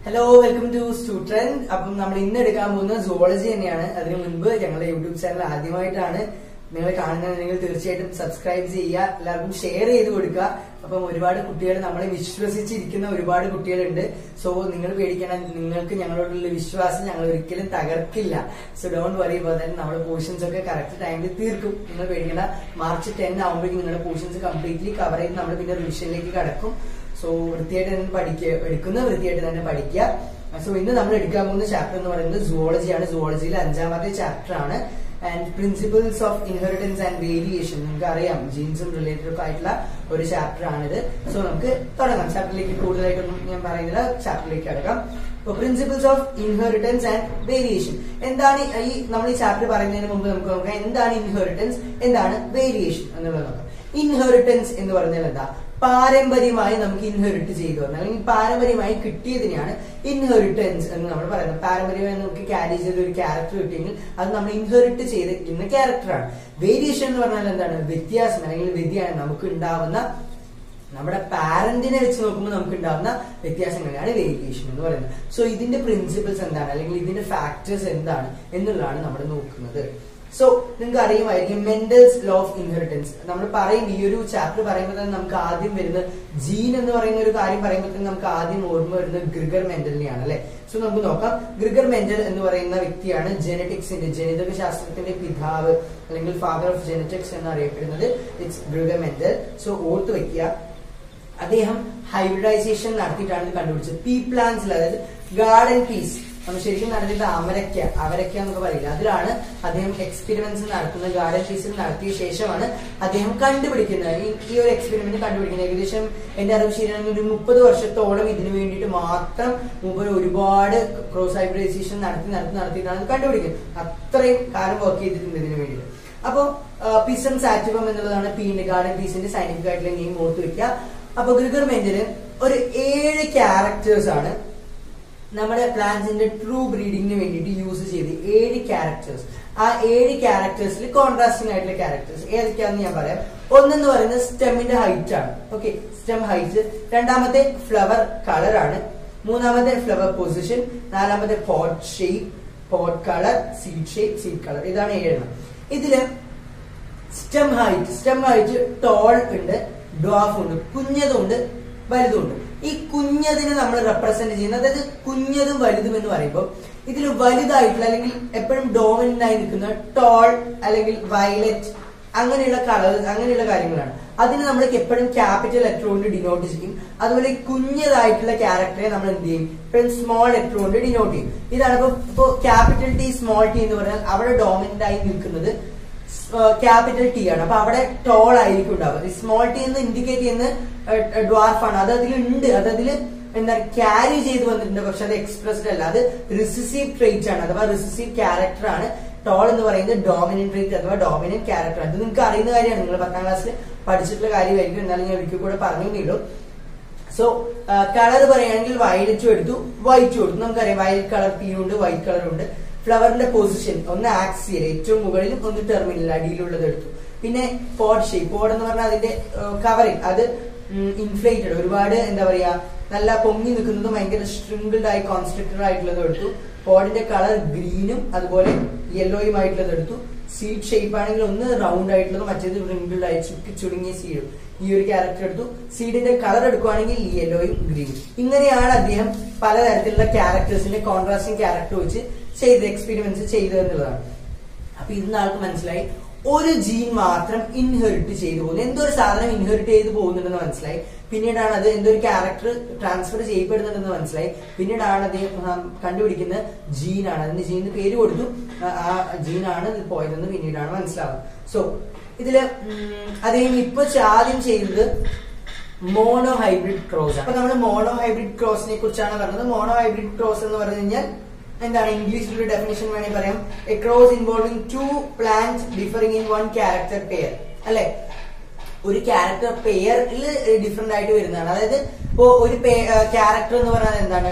Hello welcome to student. അപ്പം നമ്മൾ ഇന്ന് എടുക്കാൻ പോകുന്നത് സുവോളജി തന്നെയാണ്. അതിനു മുൻപ് ഞങ്ങളുടെ യൂട്യൂബ് ചാനൽ ആദ്യമായിട്ടാണ് നിങ്ങൾ കാണുന്നതെങ്കിൽ തീർച്ചയായിട്ടും സബ്സ്ക്രൈബ് ചെയ്യുക, എല്ലാവർക്കും ഷെയർ ചെയ്ത് കൊടുക്കുക. അപ്പം ഒരുപാട് കുട്ടികൾ നമ്മളെ വിശ്വസിച്ചിരിക്കുന്ന ഒരുപാട് കുട്ടികളുണ്ട്. സോ നിങ്ങൾ പേടിക്കണം, നിങ്ങൾക്ക് ഞങ്ങളോടുള്ള വിശ്വാസം ഞങ്ങൾ ഒരിക്കലും തകർക്കില്ല. So don't worry about that. നമ്മുടെ പോർഷൻസ് ഒക്കെ കറക്റ്റ് ടൈമിൽ തീർക്കും, നിങ്ങൾ പേടിക്കണ്ട. മാർച്ച് 10 ആകുമ്പോഴേക്കും നിങ്ങളുടെ പോർഷൻസ് കംപ്ലീറ്റ്ലി കവർ ചെയ്ത് നമ്മൾ പിന്നെ റിവിഷനിലേക്ക് കടക്കും. സോ വൃത്തിയായിട്ട് തന്നെ പഠിക്കുക, എടുക്കുന്ന വൃത്തിയായിട്ട് തന്നെ പഠിക്കുക. സോ ഇന്ന് നമ്മൾ എടുക്കാൻ പോകുന്ന ചാപ്റ്റർ എന്ന് പറയുന്നത് സുവോളജിയാണ്. സുവോളജിയിലെ 5ാമത്തെ ചാപ്റ്റർ ആണ്. And principles of inheritance and variation. നിങ്ങൾക്ക് അറിയാം, ജീൻസും റിലേറ്റഡ് ഒക്കെ ആയിട്ടുള്ള ഒരു ചാപ്റ്റർ ആണിത്. സോ നമുക്ക് തുടങ്ങാം. ചാപ്റ്ററിലേക്ക് കൂടുതലായിട്ടൊന്നും ഞാൻ പറയുന്നില്ല, ചാപ്റ്ററിലേക്ക് കിടക്കാം. അപ്പൊ principles of inheritance and variation എന്താണ്? നമ്മൾ ഈ ചാപ്റ്റർ പറയുന്നതിന് മുമ്പ് നമുക്ക് നോക്കാം എന്താണ് ഇൻഹെറിറ്റൻസ്, എന്താണ് വേരിയേഷൻ എന്നുള്ളത് നോക്കാം. ഇൻഹെറിറ്റൻസ് എന്ന് പറഞ്ഞാൽ എന്താ? പാരമ്പര്യമായി നമുക്ക് ഇൻഹെറിറ്റ് ചെയ്തു വന്നാൽ അല്ലെങ്കിൽ പാരമ്പര്യമായി കിട്ടിയതിനെയാണ് ഇൻഹെറിറ്റൻസ് എന്ന് നമ്മൾ പറയുന്നത്. പാരമ്പര്യമായി നമുക്ക് ക്യാരി ചെയ്ത ഒരു ക്യാരക്ടർ കിട്ടിയെങ്കിൽ അത് നമ്മൾ ഇൻഹെറിറ്റ് ചെയ്തിരിക്കുന്ന ക്യാരക്ടറാണ്. വേരിയേഷൻ എന്ന് പറഞ്ഞാൽ എന്താണ്? വ്യത്യാസം അല്ലെങ്കിൽ വ്യതിയാനം നമുക്ക് ഉണ്ടാവുന്ന, നമ്മുടെ പാരന്റിനെ വെച്ച് നോക്കുമ്പോൾ നമുക്ക് ഉണ്ടാവുന്ന വ്യത്യാസങ്ങളാണ് വേരിയേഷൻ എന്ന് പറയുന്നത്. സോ ഇതിന്റെ പ്രിൻസിപ്പിൾസ് എന്താണ് അല്ലെങ്കിൽ ഇതിന്റെ ഫാക്ടേഴ്സ് എന്താണ് എന്നുള്ളതാണ് നമ്മൾ നോക്കുന്നത്. സോ നിങ്ങൾക്ക് അറിയുമായിരിക്കും മെൻഡൽസ് ലോ ഓഫ് ഇൻഹെറിറ്റൻസ്. നമ്മൾ പറയും, ഈ ഒരു ചാപ്റ്റർ പറയുമ്പോൾ തന്നെ നമുക്ക് ആദ്യം വരുന്നത് ജീൻ എന്ന് പറയുന്ന ഒരു കാര്യം പറയുമ്പോൾ തന്നെ നമുക്ക് ആദ്യം ഓർമ്മ വരുന്നത് ഗ്രിഗർ മെന്റലിനെയാണ് അല്ലെ. സോ നമുക്ക് നോക്കാം. ഗ്രിഗർ മെന്റൽ എന്ന് പറയുന്ന വ്യക്തിയാണ് ജനറ്റിക്സിന്റെ, ജനിതക ശാസ്ത്രത്തിന്റെ പിതാവ് അല്ലെങ്കിൽ ഫാദർ ഓഫ് ജനറ്റിക്സ് എന്ന് അറിയപ്പെടുന്നത്. It's Gregor mental. സോ ഓർത്ത് വെക്കുക. അദ്ദേഹം ഹൈബ്രിഡൈസേഷൻ നടത്തിയിട്ടാണ് ഇത് കണ്ടുപിടിച്ചത്. പീ പ്ലാന്റ്സിൽ, അതായത് ഗാർഡൻ പീസ് നമ്മൾ ശരിക്കും നടത്തിയത് അവരക്ക എന്നൊക്കെ പറയില്ല, അതിലാണ് അദ്ദേഹം എക്സ്പെരിമെന്റ്സ് നടത്തുന്നത്. ഗാർഡൻ പീസിൽ നടത്തിയ ശേഷമാണ് അദ്ദേഹം കണ്ടുപിടിക്കുന്നത്. ഈ ഒരു എക്സ്പെരിമെന്റ് കണ്ടുപിടിക്കുന്നത് ഏകദേശം എന്റെ അറിവ് ശരിയാണെങ്കിൽ ഒരു 30 വർഷത്തോളം ഇതിനു വേണ്ടിയിട്ട് മാത്രം മൂപ്പർ ഒരുപാട് ക്രോസ് ഹൈബ്രിഡൈസേഷൻ നടത്തിയിട്ടാണ് കണ്ടുപിടിക്കുന്നത്. അത്രയും കാലം വർക്ക് ചെയ്തിട്ടുണ്ട് ഇതിനു വേണ്ടിയിട്ട്. അപ്പൊ പിസം സാറ്റിവം എന്നുള്ളതാണ് ഗാർഡൻ പീസിന്റെ സയന്റിഫിക് ആയിട്ടുള്ള നെയിം ഓർത്ത് വെക്കുക. അപ്പൊ ഗ്രിഗർ മെന്റല് ഒരു 7 ക്യാരക്ടേഴ്സ് ആണ് നമ്മുടെ പ്ലാന്റ്സിന്റെ ട്രൂ ബ്രീഡിങ്ങിന് വേണ്ടിയിട്ട് യൂസ് ചെയ്ത് 7 ക്യാരക്ടേഴ്സ്. ആ 7 ക്യാരക്ടേഴ്സിൽ കോൺട്രാസ്റ്റിംഗ് ആയിട്ടുള്ള ക്യാരക്ടേഴ്സ് ഏതൊക്കെയാണെന്ന് ഞാൻ പറയാം. ഒന്നെന്ന് പറയുന്നത് സ്റ്റെമ്മിന്റെ ഹൈറ്റ് ആണ്. Okay, stem height. രണ്ടാമത്തെ ഫ്ലവർ കളർ ആണ്. മൂന്നാമത്തെ ഫ്ലവർ പൊസിഷൻ. നാലാമത്തെ pot shape, pot colour, seed shape, seed colour. ഇതാണ് 7. ഇതില് സ്റ്റെം ഹൈറ്റ് ടോൾ ഉണ്ട്, ഡ്വാഫ് ഉണ്ട്, കുഞ്ഞതും ഉണ്ട്, വലുതും ഉണ്ട്. ഈ കുഞ്ഞതിനെ നമ്മൾ റെപ്രസെന്റ് ചെയ്യുന്നത്, അതായത് കുഞ്ഞതും വലുതും എന്ന് പറയുമ്പോൾ ഇതിൽ വലുതായിട്ടുള്ള അല്ലെങ്കിൽ എപ്പോഴും ഡോമിനന്റ് ആയി നിൽക്കുന്ന ടോൾ അല്ലെങ്കിൽ വയലറ്റ് അങ്ങനെയുള്ള കളർ, അങ്ങനെയുള്ള കാര്യങ്ങളാണ്. അതിന് നമ്മൾ എപ്പോഴും ക്യാപിറ്റൽ ലെറ്റർ കൊണ്ട് ഡിനോട്ട് ചെയ്യും. അതുപോലെ കുഞ്ഞതായിട്ടുള്ള ക്യാരക്ടറെ നമ്മൾ എന്ത് ചെയ്യും? എപ്പോഴും സ്മോൾ ലെറ്റർ കൊണ്ട് ഡിനോട്ട് ചെയ്യും. ഇതാണ് ഇപ്പൊ ക്യാപിറ്റൽ ടി സ്മോൾ ടി എന്ന് പറഞ്ഞാൽ അവിടെ ഡോമിനന്റ് ആയി നിൽക്കുന്നത് ക്യാപിറ്റൽ ടി ആണ്. അപ്പൊ അവിടെ ടോൾ ആയിരിക്കും ഉണ്ടാവുക. സ്മോൾ ടി എന്ന് ഇൻഡിക്കേറ്റ് ചെയ്യുന്ന ഡ്വാർഫാണ്. അത് അതിലുണ്ട്, അത് അതിൽ എന്താ ക്യാരി ചെയ്ത് വന്നിട്ടുണ്ട്, പക്ഷെ അത് എക്സ്പ്രസ്ഡ് അല്ല. അത് റിസസീവ് ട്രേറ്റ് ആണ്, അഥവാ റിസസീവ് ക്യാരക്ടർ ആണ്. ടോൾ എന്ന് പറയുന്നത് ഡോമിനന്റ് ട്രേറ്റ് അഥവാ ഡോമിനന്റ് ക്യാരക്ടർ. അത് നിങ്ങൾക്ക് അറിയുന്ന കാര്യമാണ്, നിങ്ങൾ 10ാം ക്ലാസ്സിൽ പഠിച്ചിട്ടുള്ള കാര്യമായിരിക്കും. എന്നാലും ഞാൻ ഒരിക്കൽ കൂടെ പറഞ്ഞേ. സോ കളർ പറയുകയാണെങ്കിൽ വയലറ്റും എടുത്തു, വൈറ്റും എടുത്തു. നമുക്കറിയാം വയലറ്റ് കളർ പി ഉണ്ട്, വൈറ്റ് കളർ ഉണ്ട്. ഫ്ലവറിന്റെ പൊസിഷൻ ഒന്ന് ആക്സിയൽ, ഏറ്റവും മുകളിലും ഒന്ന് ടെർമിനൽ അടിയിലുള്ളത് എടുത്തു. പിന്നെ പോഡ് ഷേപ്പ്, പോഡ് എന്ന് പറഞ്ഞാൽ അതിന്റെ കവറിങ്, അത് ഇൻഫ്ലേറ്റഡ്, ഒരുപാട് എന്താ പറയാ നല്ല പൊങ്ങി നിൽക്കുന്നതും ഭയങ്കര സ്ട്രിംഗിൾഡ് ആയി കോൺസ്ട്രക്റ്റഡ് ആയിട്ടുള്ളത് എടുത്തു. പോഡിന്റെ കളർ ഗ്രീനും അതുപോലെ യെല്ലോയുമായിട്ടുള്ളത് എടുത്തു. സീഡ് ഷേപ്പ് ആണെങ്കിൽ ഒന്ന് റൗണ്ട് ആയിട്ടുള്ളതും മറ്റേത് റിംഗിൾഡ് ആയി ചുരുങ്ങിയ സീഡും, ഈ ഒരു ക്യാരക്ടർ എടുത്തു. സീഡിന്റെ കളർ എടുക്കുവാണെങ്കിൽ യെല്ലോയും ഗ്രീനും. ഇങ്ങനെയാണ് അദ്ദേഹം പലതരത്തിലുള്ള ക്യാരക്ടേഴ്സിന്റെ കോൺട്രാസ്റ്റിംഗ് ക്യാരക്ടർ വെച്ച് എക്സ്പെരിമെന്റ്സ് ചെയ്തതെന്നുള്ളതാണ്. അപ്പൊ ഇന്ന് ആൾക്ക് മനസ്സിലായി ഒരു ജീൻ മാത്രം ഇൻഹെറിറ്റ് ചെയ്തു പോകുന്നു, എന്തൊരു സാധനം ഇൻഹെറിറ്റ് ചെയ്ത് പോകുന്നുണ്ടെന്ന് മനസ്സിലായി. പിന്നീടാണ് അത് എന്തൊരു ക്യാരക്ടർ ട്രാൻസ്ഫർ ചെയ്യപ്പെടുന്നുണ്ടെന്ന് മനസ്സിലായി. പിന്നീടാണ് അദ്ദേഹം കണ്ടുപിടിക്കുന്ന ജീനാണ്, അതിന്റെ ജീനിന് പേര് കൊടുത്തു. ആ ജീനാണ് ഇത് പോയതെന്ന് പിന്നീടാണ് മനസ്സിലാവുന്നത്. സോ ഇതില് അദ്ദേഹം ഇപ്പൊ ആദ്യം ചെയ്തത് മോണോ ഹൈബ്രിഡ് ക്രോസ്. അപ്പൊ നമ്മൾ മോണോ ഹൈബ്രിഡ് ക്രോസിനെ കുറിച്ചാണ് പറഞ്ഞത്. മോണോ ഹൈബ്രിഡ് ക്രോസ് എന്ന് പറഞ്ഞു കഴിഞ്ഞാൽ എന്താണ്? ഇംഗ്ലീഷിലൊരു ഡെഫിനേഷൻ വേണമെങ്കിൽ പറയാം, A cross involving 2 plants differing in 1 character pair. അല്ലെ, ഒരു ക്യാരക്ടർ പെയറിൽ ഡിഫറെന്റ് ആയിട്ട് വരുന്നതാണ്. അതായത് ഇപ്പോ ഒരു ക്യാരക്ടർ എന്ന് പറഞ്ഞാൽ എന്താണ്?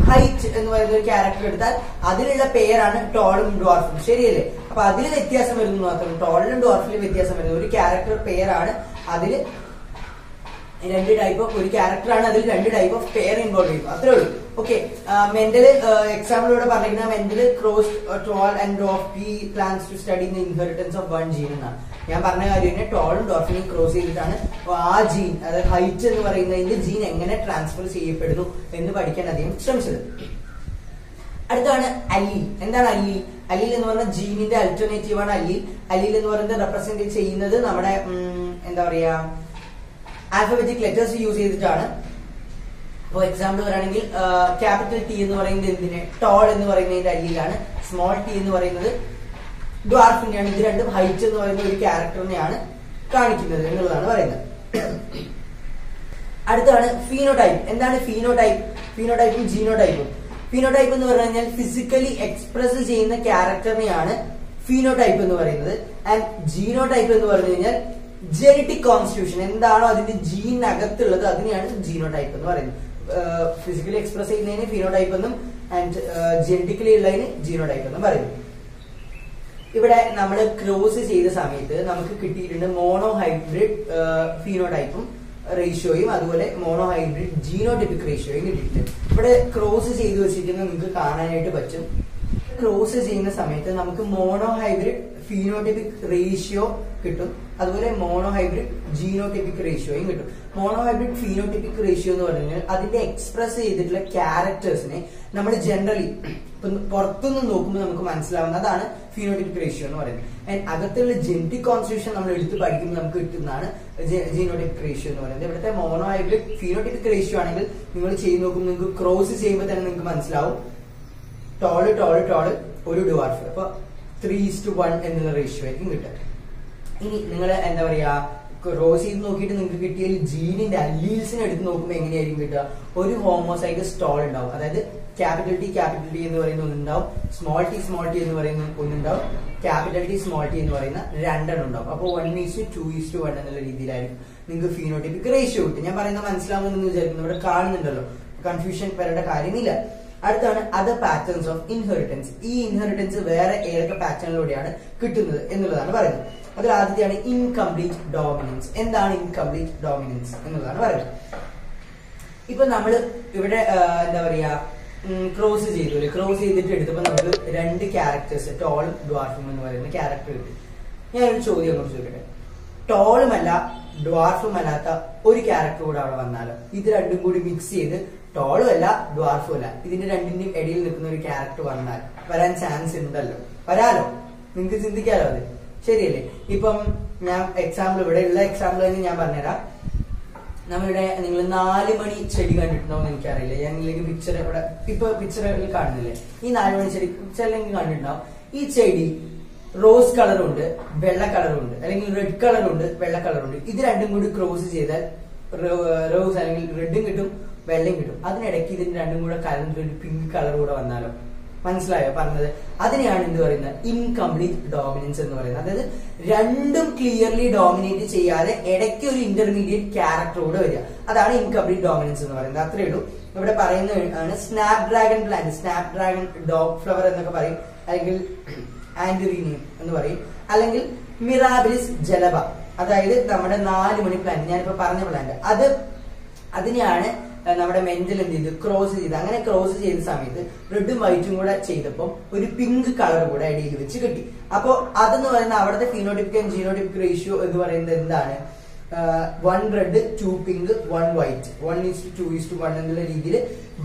ഹൈറ്റ് എന്ന് പറയുന്ന ഒരു ക്യാരക്ടർ എടുത്താൽ അതിലുള്ള പേരാണ് ടോളും ഡ്വാർഫും, ശരിയല്ലേ? അപ്പൊ അതിൽ വ്യത്യാസം വരുന്നു മാത്രം, ടോളിലും ഡ്വാർഫിലും വ്യത്യാസം വരുന്നു. ഒരു ക്യാരക്ടർ പെയറാണ്, അതിൽ 2 ടൈപ്പ് ഓഫ്, ഒരു ക്യാരക്ടറാണ്, അതിൽ 2 ടൈപ്പ് ഓഫ് പെയർ ഇൻവോൾവ് ചെയ്യും, അത്രേ ഉള്ളൂ. ഓക്കെ, മെന്റല് എക്സാമ്പിളിലൂടെ പറഞ്ഞിരിക്കുന്ന Mendel cross tall and dwarf plants to study the inheritance of one gene എന്നാണ്. ഞാൻ പറഞ്ഞ കാര്യം തന്നെ ടോളും ഡോർഫിനെയും ക്രോസ് ചെയ്തിട്ടാണ് ആ ജീൻ, അതായത് ഹൈറ്റ് എന്ന് പറയുന്നതിന്റെ ജീൻ എങ്ങനെ ട്രാൻസ്ഫർ ചെയ്യപ്പെടുന്നു എന്ന് പഠിക്കാൻ അദ്ദേഹം ശ്രമിച്ചത്. അടുത്താണ് അല്ലീൽ. എന്താണ് അല്ലീൽ? അല്ലീൽ എന്ന് പറഞ്ഞ ജീനിന്റെ അൾട്ടർനേറ്റീവ് ആണ് അല്ലീൽ. അല്ലീൽ എന്ന് പറയുന്നത് റെപ്രസെന്റ് ചെയ്യുന്നത് നമ്മുടെ എന്താ പറയാ ആൽഫബറ്റിക് ലെറ്റേഴ്സ് യൂസ് ചെയ്തിട്ടാണ്. ഫോർ എക്സാമ്പിൾ പറയുകയാണെങ്കിൽ ക്യാപിറ്റൽ ടി എന്ന് പറയുന്നത് എന്തിന്? ടോൾ എന്ന് പറയുന്നതിന്റെ അല്ലീലാണ്. സ്മോൾ ടി എന്ന് പറയുന്നത് ഡ്വാർഫിന്റെയാണ്. ഇത് രണ്ടും ഹൈറ്റ് എന്ന് പറയുന്ന ഒരു ക്യാരക്ടറിനെയാണ് കാണിക്കുന്നത് എന്നുള്ളതാണ് പറയുന്നത്. അടുത്താണ് ഫീനോടൈപ്പ്. എന്താണ് ഫീനോടൈപ്പ്? ഫീനോടൈപ്പും ജീനോടൈപ്പും. ഫീനോടൈപ്പ് എന്ന് പറഞ്ഞു കഴിഞ്ഞാൽ ഫിസിക്കലി എക്സ്പ്രസ് ചെയ്യുന്ന ക്യാരക്ടറിനെയാണ് ഫീനോടൈപ്പ് എന്ന് പറയുന്നത്. ആൻഡ് ജീനോടൈപ്പ് എന്ന് പറഞ്ഞു കഴിഞ്ഞാൽ ജെനറ്റിക് കോൺസ്റ്റിറ്റ്യൂഷൻ, എന്താണോ അതിന്റെ ജീനകത്തുള്ളത് അതിനെയാണ് ജീനോടൈപ്പ് എന്ന് പറയുന്നത്. ഫിസിക്കലി എക്സ്പ്രസ് ചെയ്യുന്നതിന് ഫീനോടൈപ്പ് എന്നും ആൻഡ് ജെനറ്റിക്കലി ഉള്ളതിന് ജീനോടൈപ്പ് എന്നും പറയുന്നു. ഇവിടെ നമ്മൾ ക്രോസ് ചെയ്ത സമയത്ത് നമുക്ക് കിട്ടിയിട്ടുണ്ട് മോണോ ഹൈബ്രിഡ് ഫീനോടൈപ്പും റേഷ്യോയും അതുപോലെ മോണോ ഹൈബ്രിഡ് ജീനോടൈപ്പിക് റേഷ്യോയും കിട്ടിയിട്ടുണ്ട്. ഇവിടെ ക്രോസ് ചെയ്ത് വെച്ചിരിക്കുന്നത് നിങ്ങൾക്ക് കാണാനായിട്ട് പറ്റും. ക്രോസ് ചെയ്യുന്ന സമയത്ത് നമുക്ക് മോണോ ഹൈബ്രിഡ് ഫീനോടൈപ്പിക് റേഷ്യോ കിട്ടും, അതുപോലെ മോണോ ഹൈബ്രിഡ് ജീനോടൈപ്പിക് റേഷ്യോയും കിട്ടും. മോണോ ഹൈബ്രിഡ് ഫീനോടൈപ്പിക് റേഷ്യോ എന്ന് പറഞ്ഞു കഴിഞ്ഞാൽ അതിന്റെ എക്സ്പ്രസ് ചെയ്തിട്ടുള്ള ക്യാരക്ടേഴ്സിനെ നമ്മൾ ജനറലി പുറത്തുനിന്ന് നോക്കുമ്പോൾ നമുക്ക് മനസ്സിലാവുന്നതാണ് ഫീനോടൈപ്പിക് റേഷ്യോ എന്ന് പറയുന്നത്. ആൻഡ് അകത്തുള്ള ജെനറ്റിക് കോൺസ്റ്റിറ്റ്യൂഷൻ നമ്മൾ എടുത്ത് പഠിക്കുമ്പോൾ നമുക്ക് കിട്ടുന്നതാണ് ജീനോടൈപ്പിക് റേഷ്യോ എന്ന് പറയുന്നത്. ഇവിടുത്തെ മോണോ ഹൈബ്രിഡ് ഫീനോടൈപ്പിക് റേഷ്യോ ആണെങ്കിൽ നിങ്ങൾ ചെയ്ത് നോക്കുമ്പോൾ നിങ്ങൾക്ക് ക്രോസ് ചെയ്യുമ്പോൾ തന്നെ നിങ്ങൾക്ക് മനസ്സിലാവും ടോള് ടോള് ടോള് ഒരു ഡ്വാർഫ്. അപ്പൊ 3:1 എന്നുള്ള റേഷ്യോ ആയിരിക്കും കിട്ടുക. ഇനി നിങ്ങൾ എന്താ പറയാ ക്രോസ് ചെയ്ത് നോക്കിയിട്ട് നിങ്ങൾക്ക് കിട്ടിയ ജീനിന്റെ അല്ലീൽസിനെ എടുത്ത് നോക്കുമ്പോൾ എങ്ങനെയായിരിക്കും കിട്ടുക? ഒരു ഹോമോസൈഗസ് ടോൾ ഉണ്ടാവും, അതായത് ക്യാപിറ്റൽ ടി എന്ന് പറയുന്ന ഒന്നുണ്ടാവും, സ്മോൾ ടി എന്ന് പറയുന്ന ഒന്നുണ്ടാവും, ക്യാപിറ്റൽ ടി സ്മോൾ ടി എന്ന് പറയുന്ന രണ്ടെണ്ണം ഉണ്ടാവും. അപ്പോൾ 1:2:1 എന്നുള്ള രീതിയിലായിരിക്കും നിങ്ങൾക്ക് ഫീനോടൈപ്പിക് റേഷ്യോ കിട്ടും. ഞാൻ പറയുന്നത് മനസ്സിലാവുമെന്ന് വിചാരിക്കുന്നു. ഇവിടെ കാണുന്നുണ്ടല്ലോ, കൺഫ്യൂഷൻ വരേണ്ട കാര്യമില്ല. അടുത്താണ് അതർ പാറ്റേൺസ് ഓഫ് ഇൻഹെറിറ്റൻസ്. ഈ ഇൻഹെറിറ്റൻസ് വേറെ ഏതൊക്കെ പാറ്റേണിലൂടെയാണ് കിട്ടുന്നത് എന്നുള്ളതാണ് പറയുന്നത്. അതിൽ ആദ്യത്തെയാണ് ഇൻകംപ്ലീറ്റ് ഡോമിനൻസ്. എന്താണ് ഇൻകംപ്ലീറ്റ് ഡോമിനൻസ് എന്നുള്ളതാണ് പറയുന്നത്. ഇപ്പൊ നമ്മൾ ഇവിടെ എന്താ പറയാ ക്രോസ് ചെയ്തു, ക്രോസ് ചെയ്തിട്ട് എടുത്തപ്പോൾ നമുക്ക് രണ്ട് ക്യാരക്ടേഴ്സ് ടോളും ഡ്വാർഫും എന്ന് പറയുന്ന ക്യാരക്ടർ കിട്ടി. ഞാനൊരു ചോദ്യം അങ്ങോട്ട് ചോദിക്കട്ടെ, ടോളുമല്ല ഡ്വാർഫുമല്ലാത്ത ഒരു ക്യാരക്ടർ കൂടെ അവിടെ വന്നാലോ? ഇത് രണ്ടും കൂടി മിക്സ് ചെയ്ത് ടോളും അല്ല ഡ്വാർഫും അല്ല, ഇതിന്റെ രണ്ടിന്റെയും ഇടയിൽ നിൽക്കുന്ന ഒരു ക്യാരക്ടർ വരാൻ ചാൻസ് ഉണ്ടല്ലോ, വരാലോ, നിങ്ങൾക്ക് ചിന്തിക്കാലോ അത്, ശരിയല്ലേ? ഇപ്പം ഞാൻ എക്സാമ്പിൾ, ഇവിടെ ഉള്ള എക്സാമ്പിൾ തന്നെ ഞാൻ പറഞ്ഞുതരാം. നമ്മളിവിടെ നിങ്ങൾ 4 മണി ചെടി കണ്ടിട്ടുണ്ടോ എന്ന് എനിക്കറിയില്ല. ഞാൻ പിക്ചർ ഇവിടെ ഇപ്പൊ പിക്ചറിൽ കാണുന്നില്ലേ, ഈ 4 മണി ചെടി പിക്ചറിലെങ്കിൽ കണ്ടിട്ടുണ്ടാവും. ഈ ചെടി റോസ് കളറുണ്ട്, വെള്ള കളറുണ്ട്, അല്ലെങ്കിൽ റെഡ് കളറുണ്ട്, വെള്ള കളറുണ്ട്. ഇത് രണ്ടും കൂടി ക്രോസ് ചെയ്താൽ റോസ് അല്ലെങ്കിൽ റെഡും കിട്ടും വെള്ളയും കിട്ടും. അതിനിടയ്ക്ക് ഇതിന് രണ്ടും കൂടെ കലർന്നിട്ട് ഒരു പിങ്ക് കളർ കൂടെ വന്നാലോ? മനസ്സിലായോ പറഞ്ഞത്? അതിനെയാണ് എന്ത് പറയുന്നത്? ഇൻകംപ്ലീറ്റ് ഡോമിനൻസ് എന്ന് പറയുന്നത്. അതായത് രണ്ടും ക്ലിയർലി ഡോമിനേറ്റ് ചെയ്യാതെ ഇടയ്ക്ക് ഒരു ഇന്റർമീഡിയറ്റ് ക്യാരക്ടർ കൂടെ വരിക, അതാണ് ഇൻകംപ്ലീറ്റ് ഡോമിനൻസ് എന്ന് പറയുന്നത്. അത്രേ ഉള്ളൂ. ഇവിടെ പറയുന്നതാണ് സ്നാപ് ഡ്രാഗൺ പ്ലാന്റ്, സ്നാപ് ഡ്രാഗൺ ഡോഗ് ഫ്ലവർ എന്നൊക്കെ പറയും, അല്ലെങ്കിൽ ആന്ററീനിയം എന്ന് പറയും, അല്ലെങ്കിൽ മിറാബിലിസ് ജലബ, അതായത് നമ്മുടെ 4 മണി പ്ലാന്റ്, ഞാനിപ്പോ പറഞ്ഞ പ്ലാന്റ്, അതിനെയാണ് നമ്മുടെ മെന്റൽ എന്ത് ചെയ്തു? ക്രോസ് ചെയ്ത്. അങ്ങനെ ക്രോസ് ചെയ്ത സമയത്ത് റെഡും വൈറ്റും കൂടെ ചെയ്തപ്പോൾ ഒരു പിങ്ക് കളർ കൂടെ ഇടയിൽ വെച്ച് കിട്ടി. അപ്പോ അതെന്ന് പറയുന്ന അവിടുത്തെ ഫീനോടിപ്പിക് ആൻഡ് ജീനോടിപ്പിക് റേഷ്യോ എന്ന് പറയുന്നത് എന്താണ്? 1 റെഡ് 2 പിങ്ക് 1 വൈറ്റ്, 1:2:1 എന്നുള്ള രീതിയിൽ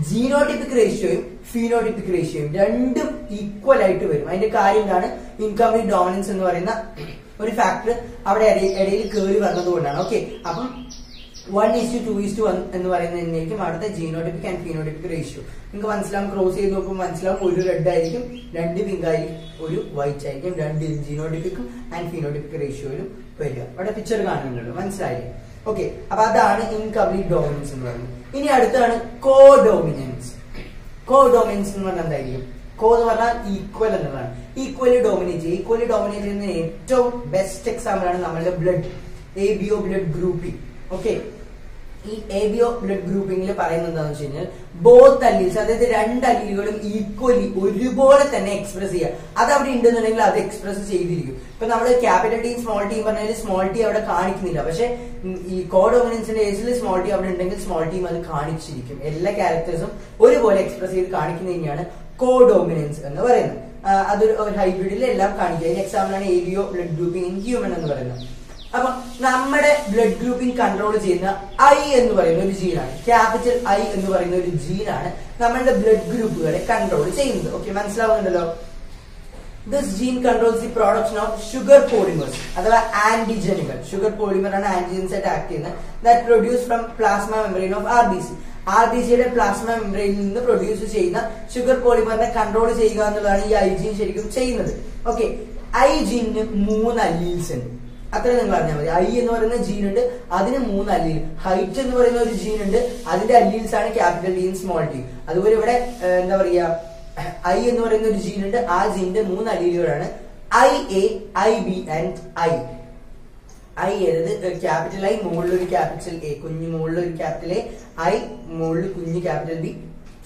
ജീനോടിപ്പിക് റേഷ്യോയും ഫീനോടിപ്പിക് റേഷ്യോയും രണ്ടും ഈക്വൽ ആയിട്ട് വരും. അതിന്റെ കാര്യം എന്താണ്? ഇൻകംപ്ലീറ്റ് ഡോമിനൻസ് എന്ന് പറയുന്ന ഒരു ഫാക്ടർ അവിടെ ഇടയിൽ കയറി വന്നതുകൊണ്ടാണ്. ഓക്കെ, അപ്പം 1:2:1 എന്ന് പറയുന്നതിനേക്കും അടുത്ത ജീനോടിപ്പിക് ആൻഡ് ഫീനോടിപ്പിക് റേഷ്യോ നിങ്ങൾക്ക് മനസ്സിലാവും. ക്രോസ് ചെയ്ത് നോക്കുമ്പോൾ മനസ്സിലാവും, ഒരു റെഡ് ആയിരിക്കും, 2 പിങ്ക് ആയിരിക്കും, ഒരു വൈറ്റ് ആയിരിക്കും, 2 ജീനോടിപ്പിക്കും ആൻഡ് ഫീനോടിപ്പിക് റേഷ്യോയിലും വരിക. അവിടെ പിക്ചർ കാണുന്നുണ്ടല്ലോ, മനസ്സിലായില്ലേ? ഓക്കെ, അപ്പൊ അതാണ് ഇൻകംപ്ലീറ്റ് ഡോമിനൻസ് എന്ന് പറയുന്നത്. ഇനി അടുത്താണ് കോഡോമിനൻസ്. കോഡോമിനൻസ് എന്ന് പറഞ്ഞാൽ എന്തായിരിക്കും? കോ എന്ന് പറഞ്ഞാൽ ഈക്വൽ എന്നതാണ്. ഈക്വലി ഡോമിനേറ്റ് ചെയ്യുന്ന ഏറ്റവും ബെസ്റ്റ് എക്സാമ്പിൾ ആണ് നമ്മളുടെ blood, ABO blood grouping. Okay, ഈ ABO ബ്ലഡ് ഗ്രൂപ്പിംഗിൽ പറയുന്നത് എന്താണെന്ന് വെച്ച് കഴിഞ്ഞാൽ ബോത്ത് അല്ലീൽസ്, അതായത് രണ്ട് അല്ലീലുകളും ഈക്വലി ഒരുപോലെ തന്നെ എക്സ്പ്രസ് ചെയ്യുക. അത് അവിടെ ഉണ്ടെന്നുണ്ടെങ്കിൽ അത് എക്സ്പ്രസ് ചെയ്തിരിക്കും. ഇപ്പൊ നമ്മൾ ക്യാപിറ്റൽ ടി സ്മോൾ ടി പറഞ്ഞാൽ സ്മോൾ ടി അവിടെ കാണിക്കുന്നില്ല, പക്ഷെ ഈ കോഡോമിനൻസിന്റെ കേസിൽ സ്മോൾ ടി അവിടെ ഉണ്ടെങ്കിൽ സ്മോൾ ടി അത് കാണിച്ചിരിക്കും. എല്ലാ ക്യാരക്ടേഴ്സും ഒരുപോലെ എക്സ്പ്രസ് ചെയ്ത് കാണിക്കുന്നത് തന്നെയാണ് കോഡോമിനൻസ് എന്ന് പറയുന്നത്. അതൊരു ഹൈബ്രിഡിൽ എല്ലാം കാണിക്കുക. അതിന് എക്സാമ്പിൾ ആണ് ABO blood grouping in human എന്ന് പറയുന്നത്. അപ്പൊ നമ്മുടെ ബ്ലഡ് ഗ്രൂപ്പിംഗ് കൺട്രോൾ ചെയ്യുന്ന I എന്ന് പറയുന്ന ഒരു ജീനാണ്, ക്യാപിറ്റൽ I എന്ന് പറയുന്ന ഒരു ജീനാണ് നമ്മളുടെ ബ്ലഡ് ഗ്രൂപ്പുകളെ കൺട്രോൾ ചെയ്യുന്നത്. ഓക്കെ, മനസ്സിലാവുന്നുണ്ടല്ലോ. This gene controls the production of sugar polymers അഥവാ ആന്റിജനുകൾ. ഷുഗർ പോളിമർ ആണ് ആന്റിജൻസ് ആയിട്ട് ആക്ട് ചെയ്യുന്നത്. That produce from plasma membrane of RBC. RBCയുടെ പ്ലാസ്മ മെംബ്രെയിനിൽ നിന്ന് പ്രൊഡ്യൂസ് ചെയ്യുന്ന ഷുഗർ പോളിമറിനെ കൺട്രോൾ ചെയ്യുക എന്നുള്ളതാണ് ഈ I ജീൻ ശരിക്കും ചെയ്യുന്നത്. ഓക്കെ, I ജീനിന് 3 അല്ലീൽസ് ഉണ്ട്. അത്ര നിങ്ങൾ അറിഞ്ഞാൽ മതി. I എന്ന് പറയുന്ന ജീൻ ഉണ്ട്, അതിന് 3 അല്ലീൽ. ഹൈറ്റ് എന്ന് പറയുന്ന ഒരു ജീൻ ഉണ്ട്, അതിന്റെ അല്ലീൽസ് ആണ് ക്യാപിറ്റൽ ടി സ്മോൾ ടി. അതുപോലെ ഇവിടെ എന്താ പറയാ, I എന്ന് പറയുന്ന ഒരു ജീൻ ഉണ്ട്, ആ ജീനിന്റെ 3 അല്ലീലുകളാണ് IA, IB and I. I ഏത് ക്യാപിറ്റൽ I, മുകളിലൊരു ക്യാപിറ്റൽ A, കുഞ്ഞു മുകളിലൊരു ക്യാപിറ്റൽ A, I മുകളിൽ കുഞ്ഞു capital B,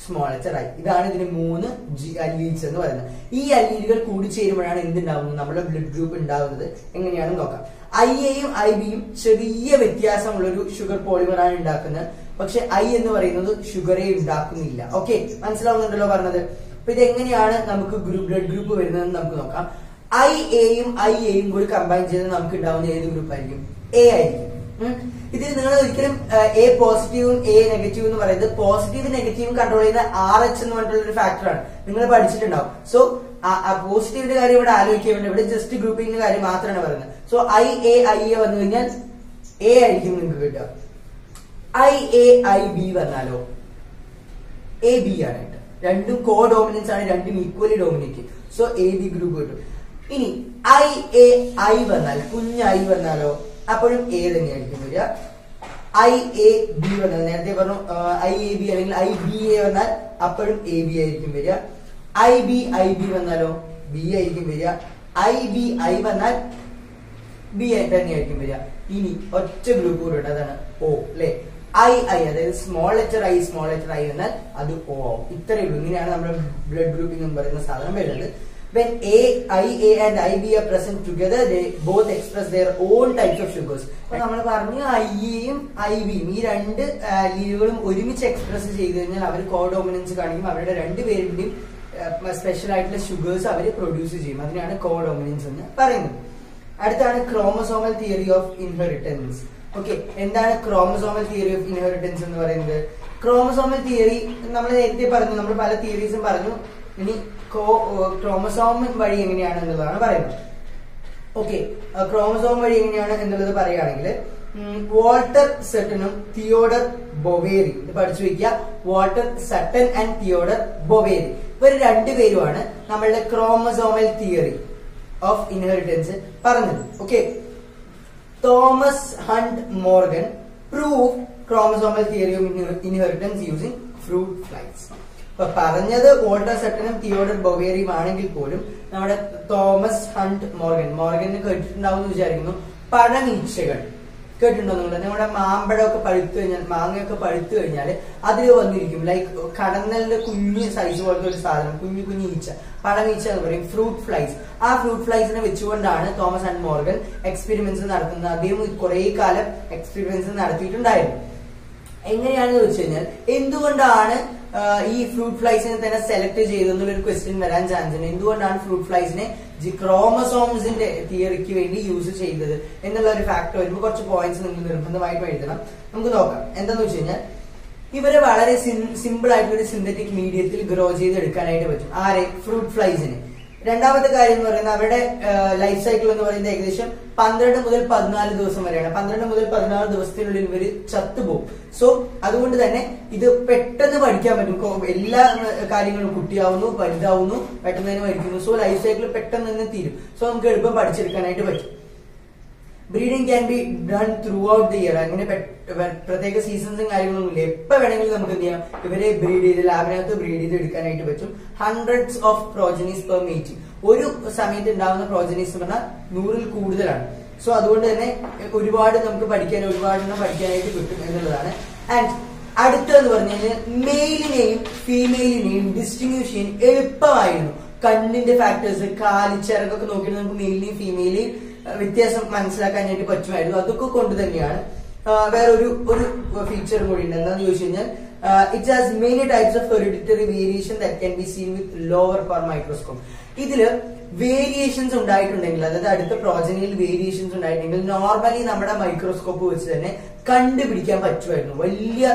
small letter I. ഇതാണ് ഇതിന് 3 അല്ലീൽസ് എന്ന് പറയുന്നത്. ഈ അല്ലീലുകൾ കൂടി ചേരുമ്പോഴാണ് എന്തുണ്ടാവുന്നത്, നമ്മുടെ ബ്ലഡ് ഗ്രൂപ്പ് ഉണ്ടാവുന്നത്. എങ്ങനെയാണെന്ന് നോക്കാം. IA-യും IB-യും ചെറിയ വ്യത്യാസമുള്ള ഒരു ഷുഗർ പോളിമറാണ് ഉണ്ടാക്കുന്നത്, പക്ഷെ I എന്ന് പറയുന്നത് ഷുഗറെ ഉണ്ടാക്കുന്നില്ല. ഓക്കെ, മനസ്സിലാവുന്നുണ്ടല്ലോ പറഞ്ഞത്. അപ്പൊ ഇതെങ്ങനെയാണ് നമുക്ക് ബ്ലഡ് ഗ്രൂപ്പ് വരുന്നതെന്ന് നമുക്ക് നോക്കാം. IA-യും IA-യും കൂടി കമ്പൈൻ ചെയ്ത് നമുക്ക് ഉണ്ടാവുന്ന ഏത് ഗ്രൂപ്പ് ആയിരിക്കും? A ആയിരിക്കും. ഇതിൽ നിങ്ങൾ ഒരിക്കലും A പോസിറ്റീവും A നെഗറ്റീവ് എന്ന് പറയുന്നത് പോസിറ്റീവ് നെഗറ്റീവും കൺട്രോൾ ചെയ്യുന്ന RH എന്ന് പറഞ്ഞിട്ടുള്ള ഒരു ഫാക്ടറാണ്. നിങ്ങൾ പഠിച്ചിട്ടുണ്ടാവും. സോ പോസിറ്റീവിന്റെ കാര്യം ഇവിടെ ആലോചിക്കാൻ ഇവിടെ ജസ്റ്റ് ഗ്രൂപ്പിംഗിന്റെ കാര്യം മാത്രമാണ് പറയുന്നത്. സോ IA വന്നു കഴിഞ്ഞാൽ A ആയിരിക്കും നിങ്ങൾക്ക് കിട്ടുക. IB വന്നാലോ AB ആണ് കേട്ടോ. രണ്ടും കോ ഡോമിനൻസ് ആണ്, രണ്ടും equally dominate. So AB group കിട്ടും. ഇനി I വന്നാൽ, കുഞ്ഞ് I വന്നാലോ അപ്പോഴും A തന്നെയായിരിക്കും വരിക. IAB വന്നാൽ, നേരത്തെ പറഞ്ഞു IAB അല്ലെങ്കിൽ IBA വന്നാൽ അപ്പോഴും AB ആയിരിക്കും വരിക. IB വന്നാലോ B ആയിരിക്കും വരിക. IBI വന്നാൽ B തന്നെയായിരിക്കും വരിക. ഇനി ഒറ്റ ഗ്രൂപ്പ് കൂടെ ഉണ്ട്, അതാണ് O അല്ലെ. II അതായത് സ്മോൾ ലെറ്റർ I വന്നാൽ അത് O ആവും. ഇത്രയേ ഉള്ളൂ. ഇങ്ങനെയാണ് നമ്മുടെ ബ്ലഡ് ഗ്രൂപ്പിംഗ് എന്ന് പറയുന്ന സാധനം വരുന്നത്. When IA and IB are present together, they both express their own types of sugars. അപ്പൊ നമ്മൾ പറഞ്ഞു IA-യും IB-യും ഈ രണ്ട് അല്ലീലുകളും ഒരുമിച്ച് എക്സ്പ്രസ് ചെയ്ത് കഴിഞ്ഞാൽ അവർ കോഡോമിനൻസ് കാണിക്കും. അവരുടെ രണ്ടുപേരുടെയും സ്പെഷ്യൽ ആയിട്ടുള്ള ഷുഗേഴ്സ് അവർ പ്രൊഡ്യൂസ് ചെയ്യും. അതിനാണ് കോഡോമിനൻസ് എന്ന് പറയുന്നത്. അടുത്താണ് chromosomal theory of inheritance. Okay, എന്താണ് ക്രോമസോമൽ തിയറി ഓഫ് ഇൻഹെറിറ്റൻസ് എന്ന് പറയുന്നത്? ക്രോമസോമൽ തിയറി നമ്മൾ നേരത്തെ പറഞ്ഞു, നമ്മൾ പല തിയറീസും പറഞ്ഞു. ഇനി ക്രോമസോം വഴി എങ്ങനെയാണ് എന്നുള്ളതാണ് പറയുന്നത്. ഓക്കെ, ക്രോമസോം വഴി എങ്ങനെയാണ് എന്നുള്ളത് പറയുകയാണെങ്കിൽ വാൾട്ടർ സട്ടനും തിയോഡർ ബൊവേറി, ഇത് പഠിച്ചു വെക്കുക. വാൾട്ടർ സട്ടൻ ആൻഡ് തിയോഡർ ബൊവേറി, ഇവർ രണ്ടുപേരുമാണ് നമ്മളുടെ ക്രോമസോമൽ തിയറി ഓഫ് ഇൻഹെറിറ്റൻസ് പറഞ്ഞത്. Okay, Thomas hunt Morgan prove chromosomal theory of inheritance using fruit flies. ഇപ്പൊ പറഞ്ഞത് വാൾട്ടർ സട്ടനും തിയോഡർ ബൊവേറിയും ആണെങ്കിൽ പോലും നമ്മുടെ തോമസ് ഹണ്ട് മോർഗന് കേട്ടിട്ടുണ്ടാവും എന്ന് വിചാരിക്കുന്നു. പഴനീച്ചകൾ കേട്ടിട്ടുണ്ടോ നിങ്ങൾ? നമ്മുടെ മാമ്പഴമൊക്കെ പഴുത്തു കഴിഞ്ഞാൽ, മാങ്ങയൊക്കെ പഴുത്തു കഴിഞ്ഞാൽ അതിൽ വന്നിരിക്കും ലൈക്ക് കടന്നലിന്റെ കുഞ്ഞു സൈസ് പോലത്തെ ഒരു സാധനം, കുഞ്ഞു കുഞ്ഞു ഈച്ച, പഴനീച്ച എന്ന് പറയും, ഫ്രൂട്ട് ഫ്ലൈസ്. ആ ഫ്രൂട്ട് ഫ്ലൈസിനെ വെച്ചുകൊണ്ടാണ് തോമസ് ഹണ്ട് മോർഗൻ എക്സ്പെരിമെന്റ്സ് നടത്തുന്നത്. അദ്ദേഹം കുറെ കാലം എക്സ്പെരിമെന്റ്സ് നടത്തിയിട്ടുണ്ടായിരുന്നു. എങ്ങനെയാണെന്ന് വെച്ച് കഴിഞ്ഞാൽ എന്തുകൊണ്ടാണ് ഈ ഫ്രൂട്ട് ഫ്ലൈസിനെ തന്നെ സെലക്ട് ചെയ്തെന്നുള്ളൊരു ക്വസ്റ്റ്യൻ വരാൻ ചാൻസ് ഉണ്ട്. എന്തുകൊണ്ടാണ് ഫ്രൂട്ട് ഫ്ലൈസിനെ ക്രോമസോംസിന്റെ തിയറിക്ക് വേണ്ടി യൂസ് ചെയ്തത് എന്നുള്ള ഒരു ഫാക്ടർ വരുമ്പോൾ കുറച്ച് പോയിന്റ്സ് നിങ്ങൾ നിർബന്ധമായിട്ടും എഴുതണം. നമുക്ക് നോക്കാം. എന്താന്ന് വെച്ച് കഴിഞ്ഞാൽ ഇവരെ വളരെ സിമ്പിൾ ആയിട്ടുള്ള ഒരു സിന്തറ്റിക് മീഡിയത്തിൽ ഗ്രോ ചെയ്തെടുക്കാനായിട്ട് പറ്റും. ആരെ? ഫ്രൂട്ട് ഫ്ലൈസിന്. രണ്ടാമത്തെ കാര്യം എന്ന് പറയുന്നത് അവരുടെ ലൈഫ് സൈക്കിൾ എന്ന് പറയുന്നത് ഏകദേശം 12 മുതൽ 14 ദിവസം വരെയാണ്. 12 മുതൽ 14 ദിവസത്തിനുള്ളിൽ ഇവര് ചത്തുപോകും. സോ അതുകൊണ്ട് തന്നെ ഇത് പെട്ടെന്ന് പഠിക്കാൻ പറ്റും. എല്ലാ കാര്യങ്ങളും കുട്ടിയാവുന്നു, വലുതാവുന്നു, പെട്ടെന്ന് തന്നെ മരിക്കുന്നു. സോ ലൈഫ് സൈക്കിൾ പെട്ടെന്ന് തന്നെ തീരും. സോ നമുക്ക് എളുപ്പം പഠിച്ചെടുക്കാനായിട്ട് പറ്റും. Breeding can be done through out the year. അങ്ങനെ പ്രത്യേക സീസൺസും കാര്യങ്ങളൊന്നും ഇല്ല. എപ്പോ വേണമെങ്കിലും നമുക്ക് എന്ത് ചെയ്യാം, ഇവരെ ബ്രീഡ് ചെയ്ത് ലാബിനകത്ത് ബ്രീഡ് ചെയ്ത് എടുക്കാനായിട്ട് പറ്റും. Hundreds of progenies per meeting. ഒരു സമയത്ത് ഉണ്ടാവുന്ന പ്രോജനീസ് എന്ന് പറഞ്ഞാൽ 100ൽ കൂടുതലാണ്. സോ അതുകൊണ്ട് തന്നെ ഒരുപാട് നമുക്ക് പഠിക്കാനായിട്ട് കിട്ടും എന്നുള്ളതാണ്. ആൻഡ് അടുത്തതെന്ന് പറഞ്ഞു കഴിഞ്ഞാൽ മെയിലിനെയും ഫീമെയിലിനെയും ഡിസ്റ്റിങ്വിഷ് ചെയ്യാൻ എളുപ്പമായിരുന്നു. കണ്ണിന്റെ ഫാക്ടേഴ്സ്, കാലിച്ചിറകൊക്കെ നോക്കിയിട്ട് നമുക്ക് മെയിലിനെയും ഫീമെയിലെയും വ്യത്യാസം മനസ്സിലാക്കാനായിട്ട് പറ്റുമായിരുന്നു. അതൊക്കെ കൊണ്ട് തന്നെയാണ് വേറെ ഒരു ഫീച്ചറും കൂടി ഉണ്ട്. എന്താണെന്ന് ചോദിച്ചു കഴിഞ്ഞാൽ it has many types of hereditary variation that can be seen with lower power microscope. ഇതില് വേരിയേഷൻസ് ഉണ്ടായിട്ടുണ്ടെങ്കിൽ, അതായത് അടുത്ത പ്രോജനിയിൽ വേരിയേഷൻസ് ഉണ്ടായിട്ടുണ്ടെങ്കിൽ നോർമലി നമ്മുടെ മൈക്രോസ്കോപ്പ് വെച്ച് തന്നെ കണ്ടുപിടിക്കാൻ പറ്റുമായിരുന്നു. വലിയ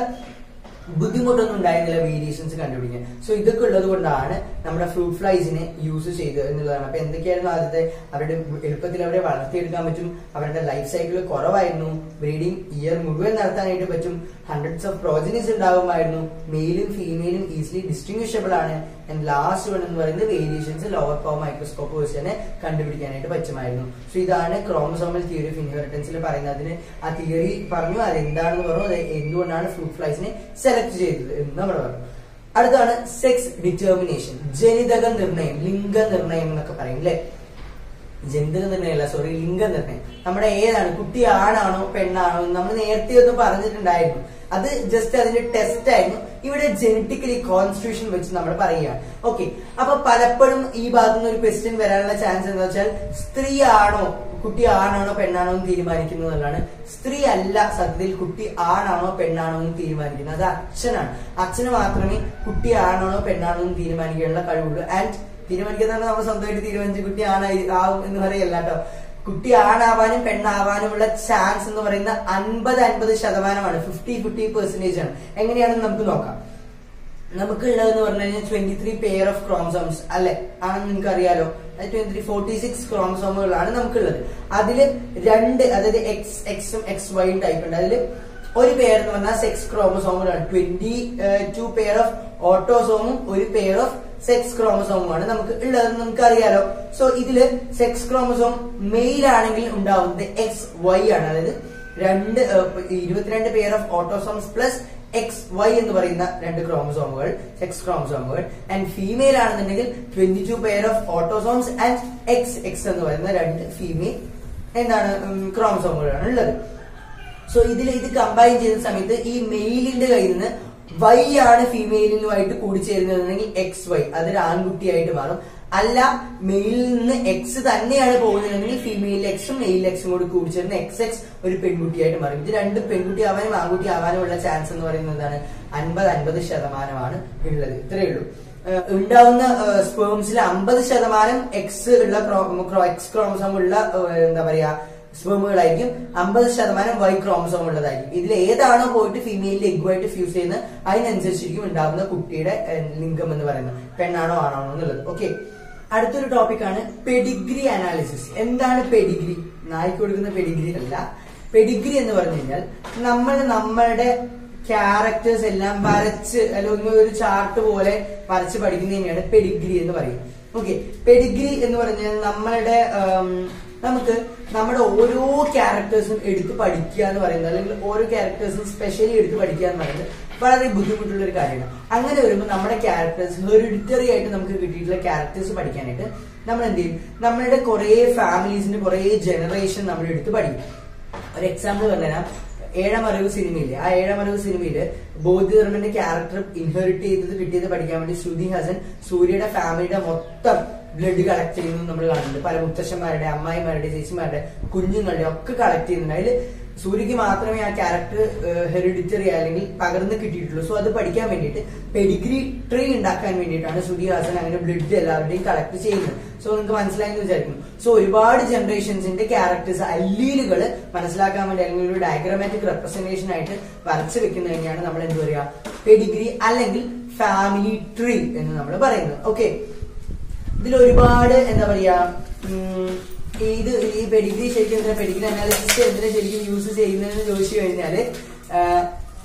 ബുദ്ധിമുട്ടൊന്നും ഉണ്ടായിരുന്നില്ല വേരിയേഷൻസ് കണ്ടുപിടിക്കാൻ. സോ ഇതൊക്കെ ഉള്ളത് കൊണ്ടാണ് നമ്മുടെ ഫ്രൂട്ട് ഫ്ലൈസിനെ യൂസ് ചെയ്തത് എന്നുള്ളതാണ്. അപ്പൊ എന്തൊക്കെയായിരുന്നു ആദ്യത്തെ, അവരുടെ എളുപ്പത്തിൽ അവരെ വളർത്തിയെടുക്കാൻ പറ്റും, അവരുടെ ലൈഫ് സൈക്കിൾ കുറവായിരുന്നു, ബ്രീഡിംഗ് ഇയർ മുഴുവൻ നടത്താനായിട്ട് പറ്റും, ഹൺഡ്രഡ്സ് ഓഫ് പ്രോജനീസ് ഉണ്ടാകുമായിരുന്നു, മെയിലും ഫീമെയിലും ഈസിലി ഡിസ്റ്റിങ്വിഷബിൾ ആണ്. ആൻഡ് ലാസ്റ്റ് വൺ എന്ന് പറയുന്നത് വേരിയേഷൻസ് ലോവർ പവർ മൈക്രോസ്കോപ്പ് വെച്ച് തന്നെ കണ്ടുപിടിക്കാനായിട്ട് പറ്റുമായിരുന്നു. സോ ഇതാണ് ക്രോമസോമൽ തിയറി ഓഫ് ഇൻഹെറിറ്റൻസിൽ പറയുന്നത്. അതിന് ആ തിയറി പറഞ്ഞു, അതെന്താണെന്ന് പറഞ്ഞു, അത് എന്തുകൊണ്ടാണ് ഫ്രൂട്ട് ഫ്ലൈസിനെ സെലക്ട് ചെയ്തത് എന്ന് നമ്മൾ പറഞ്ഞു. അടുത്താണ് സെക്സ് ഡിറ്റർമിനേഷൻ, ജനിതക നിർണയം, ലിംഗ നിർണയം എന്നൊക്കെ പറയും അല്ലെ. ജനിതക നിർണയമല്ല, സോറി, ലിംഗ നിർണയം. നമ്മുടെ ഏതാണ്, കുട്ടി ആണാണോ പെണ്ണാണോ എന്ന് നമ്മൾ നേരത്തെ ഒന്ന് പറഞ്ഞിട്ടുണ്ടായിരുന്നു. അത് ജസ്റ്റ് അതിന്റെ ടെസ്റ്റ് ആയിരുന്നു. ഇവിടെ ജനറ്റിക്കലി കോൺസ്റ്റിറ്റ്യൂഷൻ വെച്ച് നമ്മൾ പറയുകയാണ്. ഓക്കെ, അപ്പൊ പലപ്പോഴും ഈ ഭാഗത്തു നിന്ന് ഒരു ക്വസ്റ്റ്യൻ വരാനുള്ള ചാൻസ് എന്താ വെച്ചാൽ, സ്ത്രീ ആണോ കുട്ടി ആണാണോ പെണ്ണാണോ എന്ന് തീരുമാനിക്കുന്നതാണ്. സ്ത്രീ അല്ല സത്യത്തിൽ കുട്ടി ആണാണോ പെണ്ണാണോ എന്ന് തീരുമാനിക്കുന്നത്, അത് അച്ഛനാണ്. അച്ഛന് മാത്രമേ കുട്ടി ആണാണോ പെണ്ണാണോ എന്ന് തീരുമാനിക്കാനുള്ള കഴിവുള്ളൂ. ആൻഡ് തീരുമാനിക്കുന്ന നമ്മൾ സ്വന്തമായിട്ട് തീരുമാനിച്ച് കുട്ടി ആവും എന്ന് പറയല്ല കേട്ടോ. കുട്ടി ആണാവാനും പെണ്ണാവാനുമുള്ള ചാൻസ് എന്ന് പറയുന്ന 50% 50% ആണ്. എങ്ങനെയാണെന്ന് നമുക്ക് നോക്കാം. നമുക്കുള്ളതെന്ന് പറഞ്ഞു കഴിഞ്ഞാൽ 23 പെയർ ഓഫ് ക്രോമസോംസ് അല്ലെ, ആണെന്ന് നിങ്ങൾക്ക് അറിയാലോ. 46 ക്രോമസോമുകളാണ് നമുക്കുള്ളത്. അതില് രണ്ട്, അതായത് എക്സും XY ടൈപ്പ് ഉണ്ട്. അതില് ഒരു പെയർ എന്ന് പറഞ്ഞാൽ സെക്സ് ക്രോമസോമുകളാണ്. 22 പെയർ ഓഫ് ഓട്ടോസോമും ഒരു പെയർ ഓഫ് സെക്സ് ക്രോമസോമുമാണ് നമുക്ക് ഉള്ളതെന്ന് നമുക്ക് അറിയാലോ. സോ ഇതില് സെക്സ് ക്രോമസോം മെയിൽ ആണെങ്കിൽ ഉണ്ടാവുന്നത് XY ആണ്. അതായത് 22 pair of autosomes plus XY എന്ന് പറയുന്ന രണ്ട് ക്രോമസോമുകൾ, സെക്സ് ക്രോമസോമുകൾ. ആൻഡ് ഫീമെയിൽ ആണെന്നുണ്ടെങ്കിൽ 22 pair of autosomes and XX എന്ന് പറയുന്ന രണ്ട് ഫീമെയിൽ ക്രോമസോമുകളാണ് ഉള്ളത്. സോ ഇത് കമ്പൈൻ ചെയ്യുന്ന സമയത്ത് ഈ മെയിലിന്റെ കയ്യിൽ നിന്ന് Y ആണ് ഫീമെയിലുമായിട്ട് കൂടിച്ചേരുന്നതെങ്കിൽ XY, അതൊരു ആൺകുട്ടിയായിട്ട് മാറും. അല്ല, മെയിലിൽ നിന്ന് X തന്നെയാണ് പോകുന്നതെങ്കിൽ ഫീമെയിൽ Xും മെയിൽ Xും കൂടി കൂടിച്ചേരുന്ന XX ഒരു പെൺകുട്ടിയായിട്ട് മാറും. ഇത് രണ്ടും പെൺകുട്ടി ആവാനും ആൺകുട്ടി ആവാനും ഉള്ള ചാൻസ് എന്ന് പറയുന്നത് എന്താണ്, 50% ഉള്ളത്. ഇത്രയേ ഉള്ളൂ. ഉണ്ടാവുന്ന സ്പേംസിൽ 50% X ക്രോമസോം ഉള്ള എന്താ പറയാ സ്പേമുകളായിരിക്കും, 50% Y ക്രോമസോം ഉള്ളതായിരിക്കും. ഇതിൽ ഏതാണോ പോയിട്ട് ഫീമെയിലിൽ എഗ്ഗുമായിട്ട് ഫ്യൂസ് ചെയ്യുന്നത് അതിനനുസരിച്ചിരിക്കും ഉണ്ടാവുന്ന കുട്ടിയുടെ ലിംഗം എന്ന് പറയുന്നത്, പെണ്ണാണോ ആണാണോ എന്നുള്ളത്. ഓക്കെ, അടുത്തൊരു ടോപ്പിക്കാണ് പെഡിഗ്രി അനാലിസിസ്. എന്താണ് പെഡിഗ്രി? നായ്ക്ക് കൊടുക്കുന്ന പെഡിഗ്രി അല്ല. പെഡിഗ്രി എന്ന് പറഞ്ഞു കഴിഞ്ഞാൽ നമ്മളുടെ ക്യാരക്ടേഴ്സ് എല്ലാം വരച്ച് അല്ലെങ്കിൽ ഒരു ചാർട്ട് പോലെ വരച്ച് പഠിക്കുന്നതിനെയാണ് പെഡിഗ്രി എന്ന് പറയുന്നത്. ഓക്കെ, പെഡിഗ്രി എന്ന് പറഞ്ഞാൽ നമുക്ക് നമ്മുടെ ഓരോ ക്യാരക്ടേഴ്സും എടുത്ത് പഠിക്കുക എന്ന് പറയുന്നത്, അല്ലെങ്കിൽ ഓരോ ക്യാരക്ടേഴ്സും സ്പെഷ്യലി എടുത്ത് പഠിക്കുക എന്ന് പറയുന്നത് വളരെ ബുദ്ധിമുട്ടുള്ള ഒരു കാര്യമാണ്. അങ്ങനെ വരുമ്പോൾ നമ്മുടെ ക്യാരക്ടേഴ്സ് ഹെറിഡിറ്ററി ആയിട്ട് നമുക്ക് കിട്ടിയിട്ടുള്ള ക്യാരക്ടേഴ്സ് പഠിക്കാനായിട്ട് നമ്മൾ എന്ത് ചെയ്യും, നമ്മളുടെ കുറെ ഫാമിലീസിന്റെ കുറെ ജനറേഷൻ നമ്മൾ എടുത്ത് പഠിക്കും. ഒരു എക്സാമ്പിൾ പറഞ്ഞുതരാം. ഏഴാം അറിവ് സിനിമയില്ലേ, ആ ഏഴാം അറിവ് സിനിമയില് ബോധിധർമ്മന്റെ ക്യാരക്ടർ ഇൻഹെറിറ്റ് കിട്ടിയത് പഠിക്കാൻ വേണ്ടി ശ്രുതി ഹാസൻ സൂര്യയുടെ ഫാമിലിയുടെ മൊത്തം ബ്ലഡ് കളക്ട് ചെയ്യുന്നത് നമ്മൾ കാണുന്നുണ്ട്. പല മുത്തശ്ശന്മാരുടെ, അമ്മായിമാരുടെ, ചേച്ചിമാരുടെ, കുഞ്ഞുങ്ങളുടെ ഒക്കെ കളക്ട് ചെയ്യുന്നുണ്ട്. അതിൽ സൂര്യക്ക് മാത്രമേ ആ ക്യാരക്ടർ ഹെറിഡിറ്ററി അല്ലെങ്കിൽ പകർന്ന് കിട്ടിയിട്ടുള്ളൂ. സോ അത് പഠിക്കാൻ വേണ്ടിയിട്ട് പെഡിഗ്രി ട്രീ ഉണ്ടാക്കാൻ വേണ്ടിയിട്ടാണ് ശ്രുതി ഹാസൻ അങ്ങനെ ബ്ലഡ് എല്ലാവരുടെയും കളക്ട് ചെയ്യുന്നത്. സോ നിങ്ങൾക്ക് മനസ്സിലായെന്ന് വിചാരിക്കുന്നു. സോ ഒരുപാട് ജനറേഷൻസിന്റെ ക്യാരക്ടേഴ്സ്, അല്ലീലുകൾ മനസ്സിലാക്കാൻ വേണ്ടി അല്ലെങ്കിൽ ഒരു ഡയഗ്രാമാറ്റിക് റെപ്രസെന്റേഷൻ ആയിട്ട് വരച്ചു വെക്കുന്നതിനെയാണ് നമ്മൾ എന്ത് പറയുക, പെഡിഗ്രി അല്ലെങ്കിൽ ഫാമിലി ട്രീ എന്ന് നമ്മൾ പറയുന്നത്. ഓക്കെ, ഇതിൽ ഒരുപാട് എന്താ പറയാ, ഈ പെഡിഗ്രി ശരിക്കും പെഡിഗ്രി അനാലിസിസ് എന്തിനാ ശരിക്കും യൂസ് ചെയ്യുന്നതെന്ന് ചോദിച്ചു കഴിഞ്ഞാല്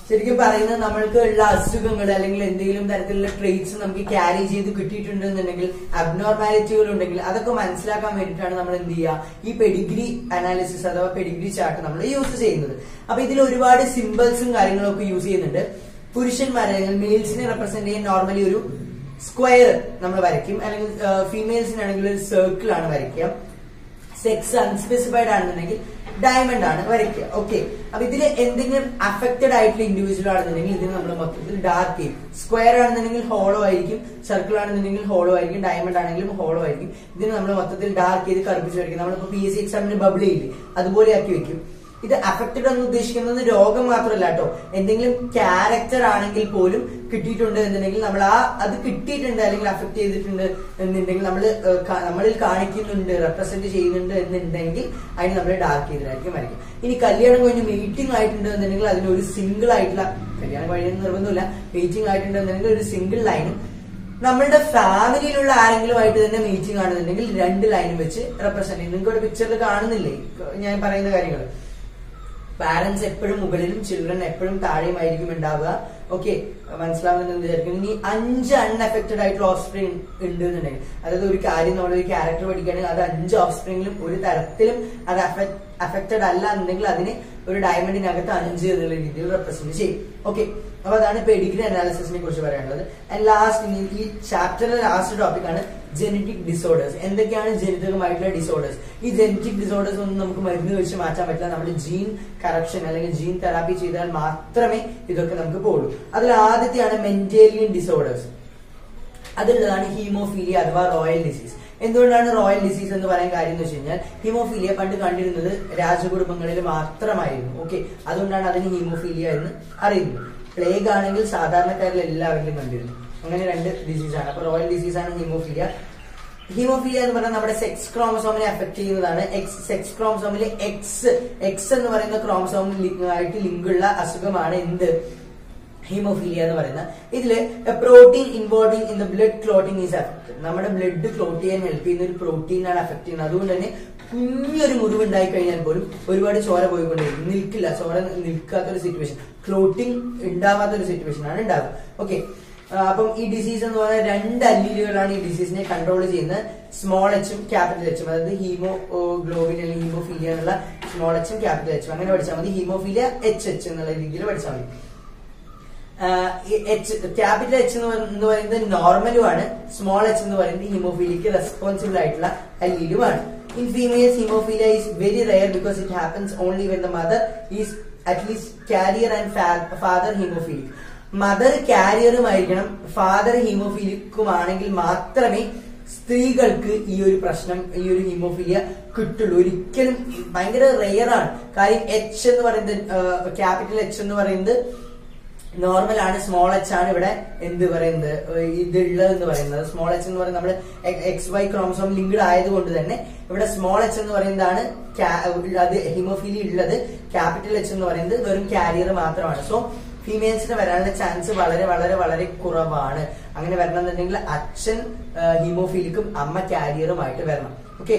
ശരിക്കും പറയുന്നത് നമ്മൾക്ക് ഉള്ള അസുഖങ്ങൾ അല്ലെങ്കിൽ എന്തെങ്കിലും തരത്തിലുള്ള ട്രെയ്റ്റ്സ് നമുക്ക് ക്യാരി ചെയ്ത് കിട്ടിയിട്ടുണ്ടെന്നുണ്ടെങ്കിൽ, അബ്നോർമാലിറ്റികൾ ഉണ്ടെങ്കിൽ അതൊക്കെ മനസ്സിലാക്കാൻ വേണ്ടിയിട്ടാണ് നമ്മൾ എന്ത് ചെയ്യുക, ഈ പെഡിഗ്രി അനാലിസിസ് അഥവാ പെഡിഗ്രി ചാർട്ട് നമ്മൾ യൂസ് ചെയ്യുന്നത്. അപ്പൊ ഇതിൽ ഒരുപാട് സിമ്പിൾസും കാര്യങ്ങളും ഒക്കെ യൂസ് ചെയ്യുന്നുണ്ട്. പുരുഷന്മാരെ അല്ലെങ്കിൽ മെയിൽസിനെ റെപ്രസെന്റ് ചെയ്യാൻ നോർമലി ഒരു സ്ക്വയർ നമ്മൾ വരയ്ക്കും, അല്ലെങ്കിൽ ഫീമെയിൽസിനാണെങ്കിൽ ഒരു സർക്കിൾ ആണ് വരയ്ക്കുക. സെക്സ് അൺസ്പെസിഫൈഡ് ആണെന്നുണ്ടെങ്കിൽ ഡയമണ്ട് ആണ് വരയ്ക്കുക. ഓക്കെ, അപ്പൊ ഇതിന് എന്തെങ്കിലും അഫക്റ്റഡ് ആയിട്ടുള്ള ഇൻഡിവിജ്വൽ ആണെന്നുണ്ടെങ്കിൽ ഇതിന് നമ്മൾ മൊത്തത്തിൽ ഡാർക്ക് ചെയ്യും. സ്ക്വയർ ആണെന്നുണ്ടെങ്കിൽ ഹോളോ ആയിരിക്കും, സർക്കിൾ ആണെന്നുണ്ടെങ്കിൽ ഹോളോ ആയിരിക്കും, ഡയമണ്ട് ആണെങ്കിലും ഹോളോ ആയിരിക്കും. ഇതിന് നമ്മൾ മൊത്തത്തിൽ ഡാർക്ക് ചെയ്ത് കറുപ്പിച്ച് വരയ്ക്കും. നമ്മളിപ്പോ PSC എക്സാമിന് ബബിൾ ചെയ്യില്ലേ, അതുപോലെ ആക്കി വെക്കും. ഇത് അഫക്റ്റഡ് എന്ന് ഉദ്ദേശിക്കുന്നത് രോഗം മാത്രമല്ല കേട്ടോ, എന്തെങ്കിലും ക്യാരക്ടർ ആണെങ്കിൽ പോലും കിട്ടിയിട്ടുണ്ട് എന്നുണ്ടെങ്കിൽ നമ്മൾ അത് കിട്ടിയിട്ടുണ്ട് അല്ലെങ്കിൽ അഫക്ട് ചെയ്തിട്ടുണ്ട് എന്നുണ്ടെങ്കിൽ നമ്മളിൽ കാണിക്കുന്നുണ്ട്, റെപ്രസെന്റ് ചെയ്യുന്നുണ്ട് എന്നുണ്ടെങ്കിൽ അതിന് നമ്മൾ ഡാർക്ക് ചെയ്തിട്ടായിരിക്കും വരയ്ക്കും. ഇനി കല്യാണം കഴിഞ്ഞ് മീറ്റിംഗ് ആയിട്ടുണ്ട് എന്നുണ്ടെങ്കിൽ അതിനൊരു സിംഗിൾ ആയിട്ടുള്ള, കല്യാണം കഴിഞ്ഞ നിർബന്ധമില്ല, മീറ്റിംഗ് ആയിട്ടുണ്ട് എന്നുണ്ടെങ്കിൽ ഒരു സിംഗിൾ ലൈനും, നമ്മളുടെ ഫാമിലിയിലുള്ള ആരെങ്കിലും ആയിട്ട് തന്നെ മീറ്റിംഗ് ആണെന്നുണ്ടെങ്കിൽ 2 ലൈനും വെച്ച് റെപ്രസെന്റ് ചെയ്യും. നിങ്ങൾക്ക് ഒരു പിക്ചറിൽ കാണുന്നില്ലേ ഞാൻ പറയുന്ന കാര്യങ്ങൾ? പാരന്റ്സ് എപ്പോഴും മുകളിലും ചിൽഡ്രൻ എപ്പോഴും താഴെയുമായിരിക്കും ഉണ്ടാവുക. ഓക്കെ, മനസ്സിലാവുന്നുണ്ടെന്ന് വിചാരിക്കുന്നു. ഇനി 5 അൺഅഫക്റ്റഡ് ആയിട്ടുള്ള ഓഫ് സ്പ്രിംഗ് ഉണ്ട് എന്നുണ്ടെങ്കിൽ, അതായത് ഒരു കാര്യം നമ്മളൊരു ക്യാരക്ടർ പഠിക്കുകയാണെങ്കിൽ അത് 5 ഓഫ് സ്പ്രിംഗിലും ഒരു തരത്തിലും അത് അഫക്റ്റഡ് അല്ല എന്നുണ്ടെങ്കിൽ അതിന് ഒരു ഡയമണ്ടിനകത്ത് 5 എന്നുള്ള രീതിയിൽ റെപ്രസെന്റ് ചെയ്യും. ഓക്കെ, അപ്പൊ അതാണ് പെഡിഗ്രി അനാലിസിസിനെ കുറിച്ച് പറയാനുള്ളത്. ആൻഡ് ലാസ്റ്റ്, ഈ ചാപ്റ്ററിലെ ലാസ്റ്റ് ടോപ്പിക് ആണ് ജനറ്റിക് ഡിസോർഡേഴ്സ്. എന്തൊക്കെയാണ് ജനിതകമായിട്ടുള്ള ഡിസോർഡേഴ്സ്? ഈ ജനറ്റിക് ഡിസോർഡേഴ്സ് ഒന്നും നമുക്ക് മരുന്ന് വെച്ച് മാറ്റാൻ പറ്റില്ല. നമ്മുടെ ജീൻ കറക്ഷൻ അല്ലെങ്കിൽ ജീൻ തെറാപ്പി ചെയ്താൽ മാത്രമേ ഇതൊക്കെ നമുക്ക് പോകുള്ളൂ. അതിൽ ആദ്യത്തെയാണ് മെന്റേലിയൻ ഡിസോർഡേഴ്സ്. അതിലുള്ളതാണ് ഹീമോഫീലിയ അഥവാ റോയൽ ഡിസീസ്. എന്തുകൊണ്ടാണ് റോയൽ ഡിസീസ് എന്ന് പറയാൻ കാര്യം എന്ന് വെച്ച് കഴിഞ്ഞാൽ, ഹീമോഫീലിയ പണ്ട് കണ്ടിരുന്നത് രാജകുടുംബങ്ങളിൽ മാത്രമായിരുന്നു. ഓക്കെ, അതുകൊണ്ടാണ് അതിന് ഹീമോഫീലിയ എന്ന് അറിയുന്നത്. പ്ലേഗ് ആണെങ്കിൽ സാധാരണക്കാരിൽ എല്ലാവരിലും കണ്ടിരുന്നു. അങ്ങനെ 2 ഡിസീസാണ്. അപ്പൊ റോയൽ ഡിസീസ് ആണ് ഹീമോഫീലിയ. ഹീമോഫീലിയ എന്ന് പറഞ്ഞാൽ നമ്മുടെ സെക്സ് ക്രോമസോമിനെ അഫക്ട് ചെയ്യുന്നതാണ്. സെക്സ് ക്രോമസോമിലെ എക്സ് എന്ന് പറയുന്ന ക്രോമസോമിലായിട്ട് ലിങ്കുള്ള അസുഖമാണ് എന്ത്? ഹീമോഫീലിയ എന്ന് പറയുന്നത്. ഇതില് protein involving in the blood clotting is affected. നമ്മുടെ ബ്ലഡ് ക്ലോട്ട് ചെയ്യാൻ ഹെൽപ്പ് ചെയ്യുന്ന ഒരു പ്രോട്ടീനാണ് അഫക്ട് ചെയ്യുന്നത്. അതുകൊണ്ട് തന്നെ കുഞ്ഞൊരു മുറിവ് ഉണ്ടായി കഴിഞ്ഞാൽ പോലും ഒരുപാട് ചോര പോയിക്കൊണ്ടിരിക്കും. നിൽക്കില്ല, ചോര നിൽക്കാത്തൊരു സിറ്റുവേഷൻ, ക്ലോട്ടിംഗ് ഉണ്ടാവാത്തൊരു സിറ്റുവേഷൻ ആണ് ഉണ്ടാവുക. ഓക്കെ, അപ്പം ഈ ഡിസീസ് എന്ന് പറഞ്ഞാൽ 2 അല്ലീലുകളാണ് ഈ ഡിസീസിനെ കൺട്രോൾ ചെയ്യുന്നത്. സ്മോൾ എച്ചും ക്യാപിറ്റൽ എച്ചും. അതായത് ഹീമോഗ്ലോബിൻ അല്ലെങ്കിൽ ഹീമോഫീലിയ എന്നുള്ള സ്മോൾ എച്ചും ക്യാപിറ്റൽ എച്ചും. അങ്ങനെ പഠിച്ചാൽ മതി. ഹീമോഫീലിയ എച്ച് എന്നുള്ള രീതിയിൽ പഠിച്ചാൽ മതി. ക്യാപിറ്റൽ എച്ച് എന്ന് പറയുന്നത് നോർമലുമാണ്, സ്മോൾ എച്ച് എന്ന് പറയുന്നത് ഹീമോഫീലിയക്ക് റെസ്പോൺസിബിൾ ആയിട്ടുള്ള അല്ലീലുമാണ്. In females, hemophilia is very rare because it happens only when the mother is at least carrier and father hemophilic. Mother കാരിയറുമായിരിക്കണം, ഫാദർ ഹീമോഫീലിക്കുമാണെങ്കിൽ മാത്രമേ സ്ത്രീകൾക്ക് ഈ ഒരു പ്രശ്നം, ഈ ഒരു ഹീമോഫീലിയ കിട്ടുള്ളൂ. ഒരിക്കലും ഭയങ്കര റെയർ ആണ്. കാര്യം എച്ച് എന്ന് പറയുന്നത്, ക്യാപിറ്റൽ എച്ച് എന്ന് പറയുന്നത് നോർമൽ ആണ്, സ്മോൾ എച്ച് ആണ് ഇവിടെ എന്ത് പറയുന്നത് ഇതുള്ളതെന്ന് പറയുന്നത്. സ്മോൾ എച്ച് എന്ന് പറയുന്നത് നമ്മൾ XY ക്രോമസോം ലിങ്ക്ഡ് ആയതുകൊണ്ട് തന്നെ ഇവിടെ സ്മോൾ എച്ച് എന്ന് പറയുന്നതാണ് അത് ഹീമോഫീലിയ ഉള്ളത്. ക്യാപിറ്റൽ എച്ച് എന്ന് പറയുന്നത് വെറും കാരിയർ മാത്രമാണ്. സോ ഫീമെയിൽസിന് വരാനുള്ള ചാൻസ് വളരെ വളരെ വളരെ കുറവാണ്. അങ്ങനെ വരണമെന്നുണ്ടെങ്കിൽ അച്ഛൻ ഹീമോഫീലിക്കും അമ്മ കാരിയറുമായിട്ട് വരണം. ഓക്കെ,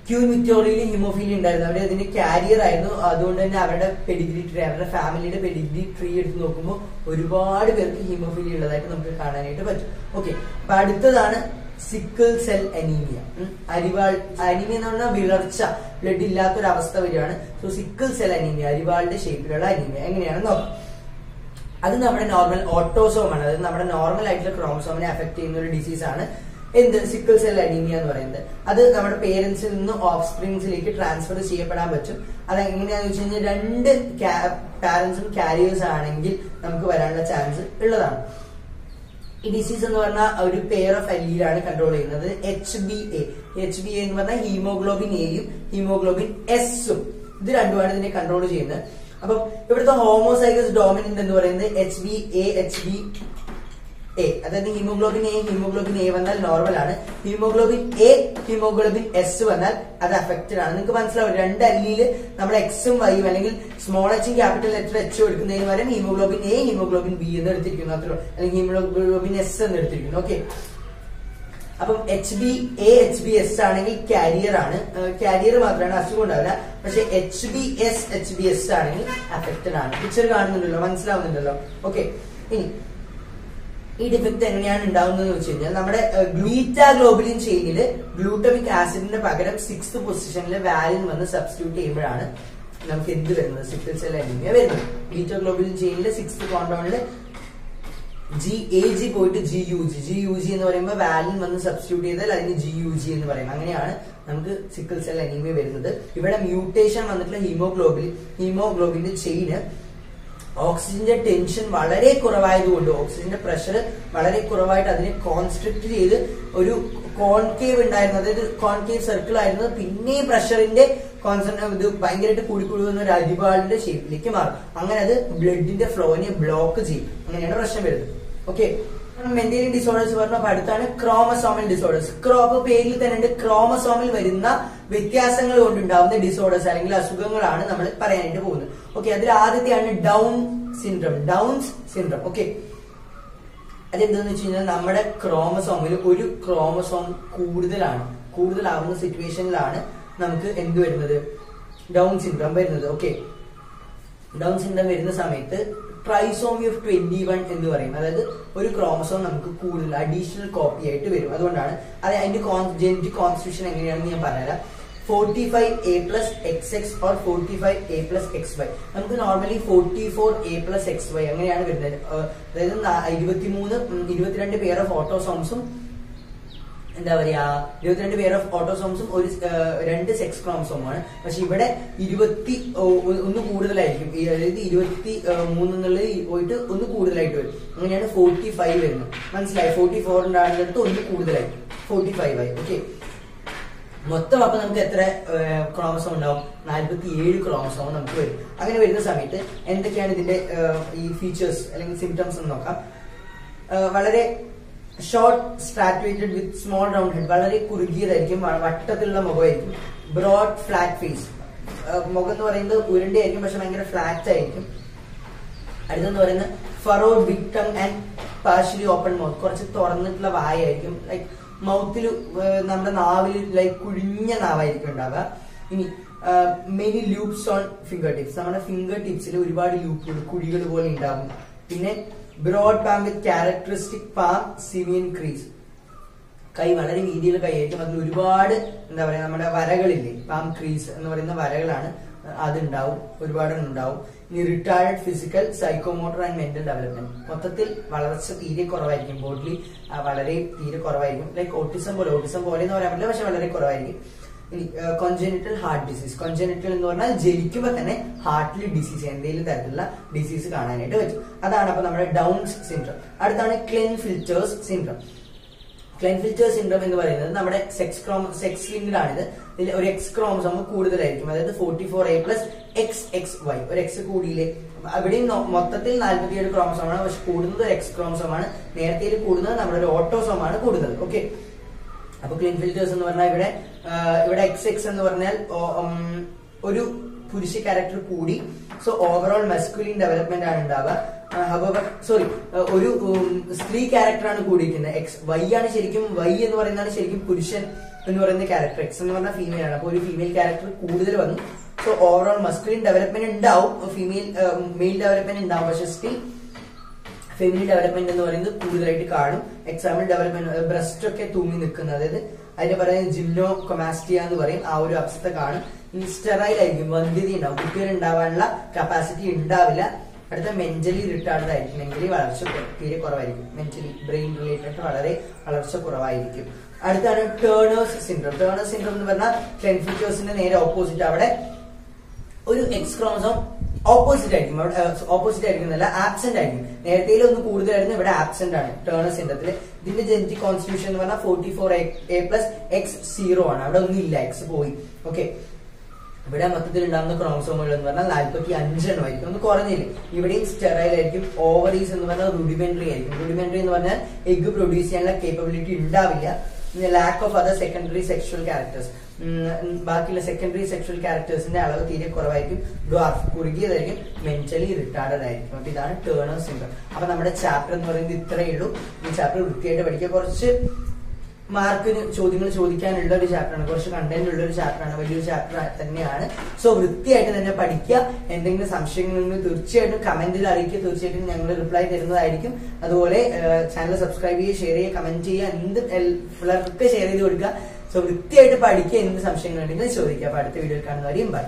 ക്യൂൻ വിക്ടോറിയയിൽ ഹീമോഫീലിയ ഉണ്ടായിരുന്നു. അവർ അതിന്റെ കാരിയർ ആയിരുന്നു. അതുകൊണ്ട് തന്നെ അവരുടെ പെഡിഗ്രി ട്രീ, അവരുടെ ഫാമിലിയുടെ പെഡിഗ്രി ട്രീ എടുത്ത് നോക്കുമ്പോൾ ഒരുപാട് പേർക്ക് ഹീമോഫീലിയ ഉള്ളതായിട്ട് നമുക്ക് കാണാനായിട്ട് പറ്റും. ഓക്കെ, അപ്പൊ അടുത്തതാണ് സിക്കിൾ സെൽ അനീമിയ. അനീമിയ എന്ന് പറഞ്ഞാൽ വിളർച്ച, ബ്ലഡ് ഇല്ലാത്തൊരു അവസ്ഥ വരികയാണ്. സോ സിക്കിൾ സെൽ അനീമിയ, അരിവാളിന്റെ ഷേപ്പിലുള്ള അനീമിയ എങ്ങനെയാണെന്ന് നോക്കാം. അത് നമ്മുടെ നോർമൽ ഓട്ടോസോം ആണ്. അതായത് നമ്മുടെ നോർമൽ ആയിട്ടുള്ള ക്രോമസോമിനെ അഫക്ട് ചെയ്യുന്ന ഒരു ഡിസീസ് ആണ് എന്ത് സിക്കിൾ സെൽ അനീമിയ എന്ന് പറയുന്നത്. അത് നമ്മുടെ പേരൻസിൽ നിന്ന് ഓഫ് സ്പ്രിങ്സിലേക്ക് ട്രാൻസ്ഫർ ചെയ്യപ്പെടാൻ പറ്റും. അത് എങ്ങനെയാന്ന് വെച്ച് കഴിഞ്ഞാൽ 2 പാരന്റ്സും കാരിയേഴ്സ് ആണെങ്കിൽ നമുക്ക് വരാനുള്ള ചാൻസ് ഉള്ളതാണ്. ഈ ഡിസീസ് എന്ന് പറഞ്ഞാൽ ഒരു പെയർ ഓഫ് അല്ലീലാണ് കൺട്രോൾ ചെയ്യുന്നത്. HbA എന്ന് പറഞ്ഞാൽ ഹീമോഗ്ലോബിൻ എയും ഹീമോഗ്ലോബിൻ എസും, ഇത് രണ്ടുമാണ് ഇതിനെ കൺട്രോൾ ചെയ്യുന്നത്. അപ്പം ഇവിടുത്തെ ഹോമോസൈഗസ് ഡോമിനന്റ് എന്ന് പറയുന്നത് HbA, അതായത് ഹീമോഗ്ലോബിൻ എ വന്നാൽ നോർമൽ ആണ്, ഹീമോഗ്ലോബിൻ എസ് വന്നാൽ അത് അഫക്റ്റഡ് ആണ്. നിങ്ങൾക്ക് മനസ്സിലാവും, 2 അല്ലീല് നമ്മൾ എക്സും വൈയും അല്ലെങ്കിൽ സ്മോൾ എച്ചും ക്യാപിറ്റൽ ലെറ്റർ എച്ചും എടുക്കുന്നതിന് പകരം ഹീമോഗ്ലോബിൻ എ, ഹീമോഗ്ലോബിൻ ബി എന്ന് എടുത്തിരിക്കുന്നു, അത്രയോ, അല്ലെങ്കിൽ ഹീമോഗ്ലോബിൻ എസ് എന്ന് എടുത്തിരിക്കുന്നു. ഓക്കെ, അപ്പം HbA HbS ആണെങ്കിൽ കാരിയർ ആണ്, കാരിയർ മാത്രമാണ്, അസുഖം ഉണ്ടാവില്ല. പക്ഷെ HbS ആണെങ്കിൽ അഫക്റ്റഡ് ആണ്. പിക്ചർ കാണുന്നുണ്ടല്ലോ, മനസ്സിലാവുന്നുണ്ടല്ലോ. ഓക്കെ, ഇനി ഈ ഡിഫക്ട് എങ്ങനെയാണ് ഉണ്ടാവുന്നത് വെച്ച് കഴിഞ്ഞാൽ നമ്മുടെ ബീറ്റാ ഗ്ലോബുലിൻ ചെയിനില് ഗ്ലൂട്ടമിക് ആസിഡിന്റെ പകരം 6th പൊസിഷനിൽ വാലിൻ വന്ന് സബ്സ്റ്റിറ്റ്യൂട്ട് ചെയ്യുമ്പോഴാണ് നമുക്ക് എന്ത് വരുന്നത്, സിക്കിൾ സെൽ അനീമിയ വരുന്നത്. ബീറ്റാ ഗ്ലോബുലിൻ ചെയിനില് 6th കോമ്പൗണ്ടില് GAG പോയിട്ട് GUG എന്ന് പറയുമ്പോൾ വാലിൻ വന്ന് സബ്സ്റ്റിറ്റ്യൂട്ട് ചെയ്താൽ അതിന് GUG എന്ന് പറയും. അങ്ങനെയാണ് നമുക്ക് സിക്കിൾ സെൽ അനീമിയ വരുന്നത്. ഇവിടെ മ്യൂട്ടേഷൻ വന്നിട്ടുള്ള ഹീമോഗ്ലോബിന്റെ ചെയിന് ഓക്സിജന്റെ ടെൻഷൻ വളരെ കുറവായതുകൊണ്ട്, ഓക്സിജന്റെ പ്രഷർ വളരെ കുറവായിട്ട് അതിനെ കോൺസ്ട്രിക്ട് ചെയ്ത് ഒരു കോൺകേവ് ഉണ്ടായിരുന്നു, അതായത് കോൺകേവ് സർക്കിൾ ആയിരുന്നത് പിന്നെ പ്രഷറിന്റെ ഇത് ഭയങ്കരമായിട്ട് കൂടിക്കൂടുന്ന ഒരു അരിവാളിന്റെ ഷേപ്പിലേക്ക് മാറും. അങ്ങനെ അത് ബ്ലഡിന്റെ ഫ്ലോനെ ബ്ലോക്ക് ചെയ്യും. അങ്ങനെയാണ് പ്രശ്നം വരുന്നത്. ഓക്കെ, മെന്റലി ഡിസോർഡേഴ്സ് പറഞ്ഞപ്പോൾ അടുത്താണ് ക്രോമസോമൽ ഡിസോർഡേഴ്സ്. പേരിൽ തന്നെ ഉണ്ട്, ക്രോമസോമിൽ വരുന്ന വ്യത്യാസങ്ങൾ കൊണ്ടുണ്ടാവുന്ന ഡിസോർഡേഴ്സ് അല്ലെങ്കിൽ അസുഖങ്ങളാണ് നമ്മൾ പറയാനായിട്ട് പോകുന്നത്. ഓക്കെ, അതിൽ ആദ്യത്തെയാണ് ഡൗൺസ് സിൻഡ്രോം. ഓക്കെ, അതെന്താന്ന് വെച്ച് കഴിഞ്ഞാൽ നമ്മുടെ ക്രോമസോമിൽ ഒരു ക്രോമസോം കൂടുതലാവുന്ന സിറ്റുവേഷനിലാണ് നമുക്ക് എന്ത് വരുന്നത്, ഡൗൺ സിൻഡ്രോം വരുന്നത്. ഓക്കെ, ഡൗൺ സിൻഡ്രോം വരുന്ന സമയത്ത് ട്രൈസോമി ഓഫ് 21 എന്ന് പറയും. അതായത് ഒരു ക്രോമസോം നമുക്ക് കൂടുതൽ അഡീഷണൽ കോപ്പി ആയിട്ട് വരും. അതുകൊണ്ടാണ് അതിന്റെ ജനറ്റിക് കോൺസ്റ്റിറ്റ്യൂഷൻ എങ്ങനെയാണെന്ന് ഞാൻ പറഞ്ഞുതരാം. 45A+XX or 45A+XY. നമുക്ക് നോർമലി 44A+XY അങ്ങനെയാണ് വരുന്നത്. അതായത് 22 പെയർ ഓഫ് ഓട്ടോസോംസും എന്താ പറയാ 22 പെയർ ഓഫ് ഓട്ടോസോംസും ഒരു 2 സെക്സ് ക്രോമസോമാണ്. പക്ഷെ ഇവിടെ 21 കൂടുതലായിരിക്കും. അതായത് 23 എന്നുള്ളത് പോയിട്ട് ഒന്ന് കൂടുതലായിട്ട് വരും. അങ്ങനെയാണ് 45 വരുന്നത്. മനസ്സിലായി? 44 ഉണ്ടാകുന്നിടത്ത് ഒന്ന് കൂടുതലായിരിക്കും, 45 ആയി. ഓക്കെ, മൊത്തം അപ്പൊ നമുക്ക് എത്ര ക്രോമസോം ഉണ്ടാവും? 47 ക്രോമസോം നമുക്ക് വരും. അങ്ങനെ വരുന്ന സമയത്ത് എന്തൊക്കെയാണ് ഇതിന്റെ ഈ ഫീച്ചേഴ്സ് അല്ലെങ്കിൽ സിംറ്റംസ് എന്ന് നോക്കാം. വളരെ short statured with small round head, വളരെ കുറുകിയതായിരിക്കും, വട്ടത്തിലുള്ള മുഖമായിരിക്കും. ബ്രോഡ് ഫ്ലാറ്റ് ഫേസ്, മുഖം എന്ന് പറയുന്നത് ഉരുണ്ടയായിരിക്കും പക്ഷെ ഭയങ്കര ഫ്ലാറ്റ് ആയിരിക്കും. അടുത്തെന്ന് പറയുന്നത് furrowed big tongue and partially open mouth, കുറച്ച് തുറന്നിട്ടുള്ള വായായിരിക്കും. ലൈക്ക് മൗത്തിൽ നമ്മുടെ നാവിൽ ലൈക്ക് കുഴിഞ്ഞ നാവായിരിക്കും ഉണ്ടാവുക. ഇനി many loops on finger tips, നമ്മുടെ ഫിംഗർ ടിപ്സിൽ ഒരുപാട് ലൂപ്പുകൾ, കുഴികൾ പോലെ ഉണ്ടാകും. പിന്നെ ബ്രോഡ് പാം വിത്ത് ക്യാരക്ടറിസ്റ്റിക് പാം സിവിയൻ ക്രീസ്, കൈ വളരെ വീതിയുള്ള കൈയായിരിക്കും. അതിൽ ഒരുപാട് എന്താ പറയാ നമ്മുടെ വരകളില്ലേ, പാം ക്രീസ് എന്ന് പറയുന്ന വരകളാണ്, അതുണ്ടാവും, ഒരുപാടെണ്ണം ഉണ്ടാവും. ഇനി retired physical, psychomotor and mental development, മൊത്തത്തിൽ വളർച്ച തീരെ കുറവായിരിക്കും. ബോഡിലി വളരെ തീരെ കുറവായിരിക്കും. ലൈക്ക് ഓട്ടിസം പോലെ എന്ന് പറയാൻ പറ്റില്ല, പക്ഷെ വളരെ കുറവായിരിക്കും. ഇനി കോൺജെനിറ്റൽ ഹാർട്ട് ഡിസീസ്, കോൺജെനിറ്റൽ എന്ന് പറഞ്ഞാൽ ജനിക്കുമ്പോൾ തന്നെ ഹാർട്ടിൽ ഡിസീസ്, എന്തെങ്കിലും തരത്തിലുള്ള ഡിസീസ് കാണാനായിട്ട് പറ്റും. അതാണ് അപ്പൊ നമ്മുടെ ഡൗൺസ് സിൻഡ്രോം. അടുത്താണ് ക്ലെൻഫിൽറ്റേഴ്സ് സിൻഡ്രോം. ക്ലെൻഫിൽറ്റേഴ്സ് സിൻഡ്രോം എന്ന് പറയുന്നത് നമ്മുടെ സെക്സ് ലിങ്ക്ഡ് ആണിത്. ഇതിൽ ഒരു എക്സ് ക്രോമസോം കൂടുതലായിരിക്കും, അതായത് 44A+XXY, ഒരു എക്സ് കൂടിയില്ലേ. അവിടെയും മൊത്തത്തിൽ 47 ക്രോമസോമാണ്, പക്ഷെ കൂടുന്നത് ഒരു എക്സ് ക്രോമസോമാണ്. നേരത്തെ കൂടുന്നത് നമ്മുടെ ഒരു ഓട്ടോസോമാണ് കൂടുന്നത്. ഓക്കെ, അപ്പൊ ക്ലെൻഫിൽറ്റേഴ്സ് എന്ന് പറഞ്ഞാൽ ഇവിടെ XX എന്ന് പറഞ്ഞാൽ ഒരു പുരുഷ ക്യാരക്ടർ കൂടി. സോ ഓവറോൾ മസ്കുലിൻ ഡെവലപ്മെന്റ് ആണ് ഉണ്ടാവുക. ഒരു സ്ത്രീ ക്യാരക്ടറാണ് കൂടിയിരിക്കുന്നത്. Y ആണ് ശരിക്കും, Y എന്ന് പറയുന്നതാണ് ശരിക്കും പുരുഷൻ എന്ന് പറയുന്ന ക്യാരക്ടർ. X എന്ന് പറഞ്ഞാൽ ഫീമെയിൽ ആണ്. അപ്പൊ ഒരു ഫീമെയിൽ ക്യാരക്ടർ കൂടുതൽ വന്നു. സോ ഓവറോൾ മസ്കുലിൻ ഡെവലപ്മെന്റ് ഉണ്ടാവും, മെയിൽ ഡെവലപ്മെന്റ് ഉണ്ടാവും. പക്ഷെ സ്റ്റിൽ ഫെമിനിൻ ഡെവലപ്മെന്റ് എന്ന് പറയുന്നത് കൂടുതലായിട്ട് കാണും. എക്സാമ്പിൾ ഡെവലപ്മെന്റ് ബ്രസ്റ്റ് ഒക്കെ തൂങ്ങി നിൽക്കുന്നത്, അതായത് അതിന്റെ പറയുന്നത് ജിംനോകൊമാസ്റ്റിയ എന്ന് പറയും. ആ ഒരു അവസ്ഥ കാണും. ഇനി സ്റ്റെറൈൽ ആയിരിക്കും, വന്ധ്യത ഉണ്ടാവും, കുട്ടികൾ ഉണ്ടാവാനുള്ള കപ്പാസിറ്റി ഉണ്ടാവില്ല. അടുത്ത മെന്റലി റിട്ടാർഡ് ആയിരിക്കും, മെന്റലി വളർച്ച തീരെ കുറവായിരിക്കും, മെന്റലി ബ്രെയിൻ റിലേറ്റഡ് വളരെ വളർച്ച കുറവായിരിക്കും. അടുത്താണ് ടേണേഴ്സ് സിൻഡ്രോം. ടേണേഴ്സ് സിൻഡ്രോം എന്ന് പറഞ്ഞാൽ ക്ലെൻഫിൽറ്റേഴ്സിന്റെ നേരെ ഓപ്പോസിറ്റ്. അവിടെ ഒരു എക്സ് ക്രോമസോം ഓപ്പോസിറ്റ് ആയിരിക്കും, അവിടെ ഓപ്പോസിറ്റ് ആയിരിക്കുന്നല്ല, ആബ്സെന്റ് ആയിരിക്കും. നേരത്തെ ഒന്ന് കൂടുതലായിരുന്നു, ഇവിടെ ആബ്സെന്റ് ആണ് ടേണേഴ്സ് സിൻഡ്രത്തിൽ. ഇതിന്റെ ജനറ്റിക് കോൺസ്റ്റിറ്റ്യൂഷൻ എന്ന് പറഞ്ഞാൽ 44A+X0 ആണ്. അവിടെ ഒന്നും ഇല്ല, എക്സ് പോയി. ഓക്കെ, ഇവിടെ മൊത്തത്തിൽ ഉണ്ടാകുന്ന ക്രോമസോമുകൾ എന്ന് പറഞ്ഞാൽ 45 എണ്ണമായിരിക്കും, ഒന്ന് കുറഞ്ഞില്ലേ. ഇവിടെയും സ്റ്റെറൈൽ ആയിരിക്കും. ഓവറീസ് എന്ന് പറഞ്ഞാൽ റുഡിമെന്ററി ആയിരിക്കും. റുഡിമെന്ററി എന്ന് പറഞ്ഞാൽ എഗ് പ്രൊഡ്യൂസ് ചെയ്യാനുള്ള കേപ്പബിലിറ്റി ഉണ്ടാവില്ല. Lack of other secondary sexual characters, ബാക്കിയുള്ള സെക്കൻഡറി സെക്ഷൽ ക്യാരക്ടേഴ്സിന്റെ അളവ് തീരെ കുറവായിരിക്കും. ഡ്വാർഫ്, കുറുകിയതായിരിക്കും, മെന്റലി റിട്ടാർഡഡ് ആയിരിക്കും. അപ്പൊ ഇതാണ് ടേണേഴ്സ് സിൻഡ്രോം. അപ്പൊ നമ്മുടെ ചാപ്റ്റർ എന്ന് പറയുന്നത് ഇത്രയേ ഉള്ളൂ. ഈ ചാപ്റ്റർ വൃത്തിയായിട്ട് പഠിക്കുക. കുറച്ച് മാർക്കിന് ചോദ്യങ്ങൾ ചോദിക്കാനുള്ള ഒരു ചാപ്റ്ററാണ്, കുറച്ച് കണ്ടന്റ് ഉള്ള ഒരു ചാപ്റ്ററാണ്, വലിയൊരു ചാപ്റ്റർ തന്നെയാണ്. സോ വൃത്തിയായിട്ട് തന്നെ പഠിക്കുക. എന്തെങ്കിലും സംശയങ്ങളുണ്ടെങ്കിൽ തീർച്ചയായിട്ടും കമന്റിൽ അറിയിക്കുക. തീർച്ചയായിട്ടും ഞങ്ങൾ റിപ്ലൈ തരുന്നതായിരിക്കും. അതുപോലെ ചാനൽ സബ്സ്ക്രൈബ് ചെയ്യുക, ഷെയർ ചെയ്യുക, കമന്റ് ചെയ്യുക, എന്ത് പിള്ളേർക്ക് ഷെയർ ചെയ്ത് കൊടുക്കുക. സോ വൃത്തിയായിട്ട് പഠിക്കുക. എന്ത് സംശയങ്ങളുണ്ടെങ്കിൽ ചോദിക്കുക. അപ്പൊ അടുത്ത വീഡിയോയിൽ കാണുന്നവരെയും ബൈ.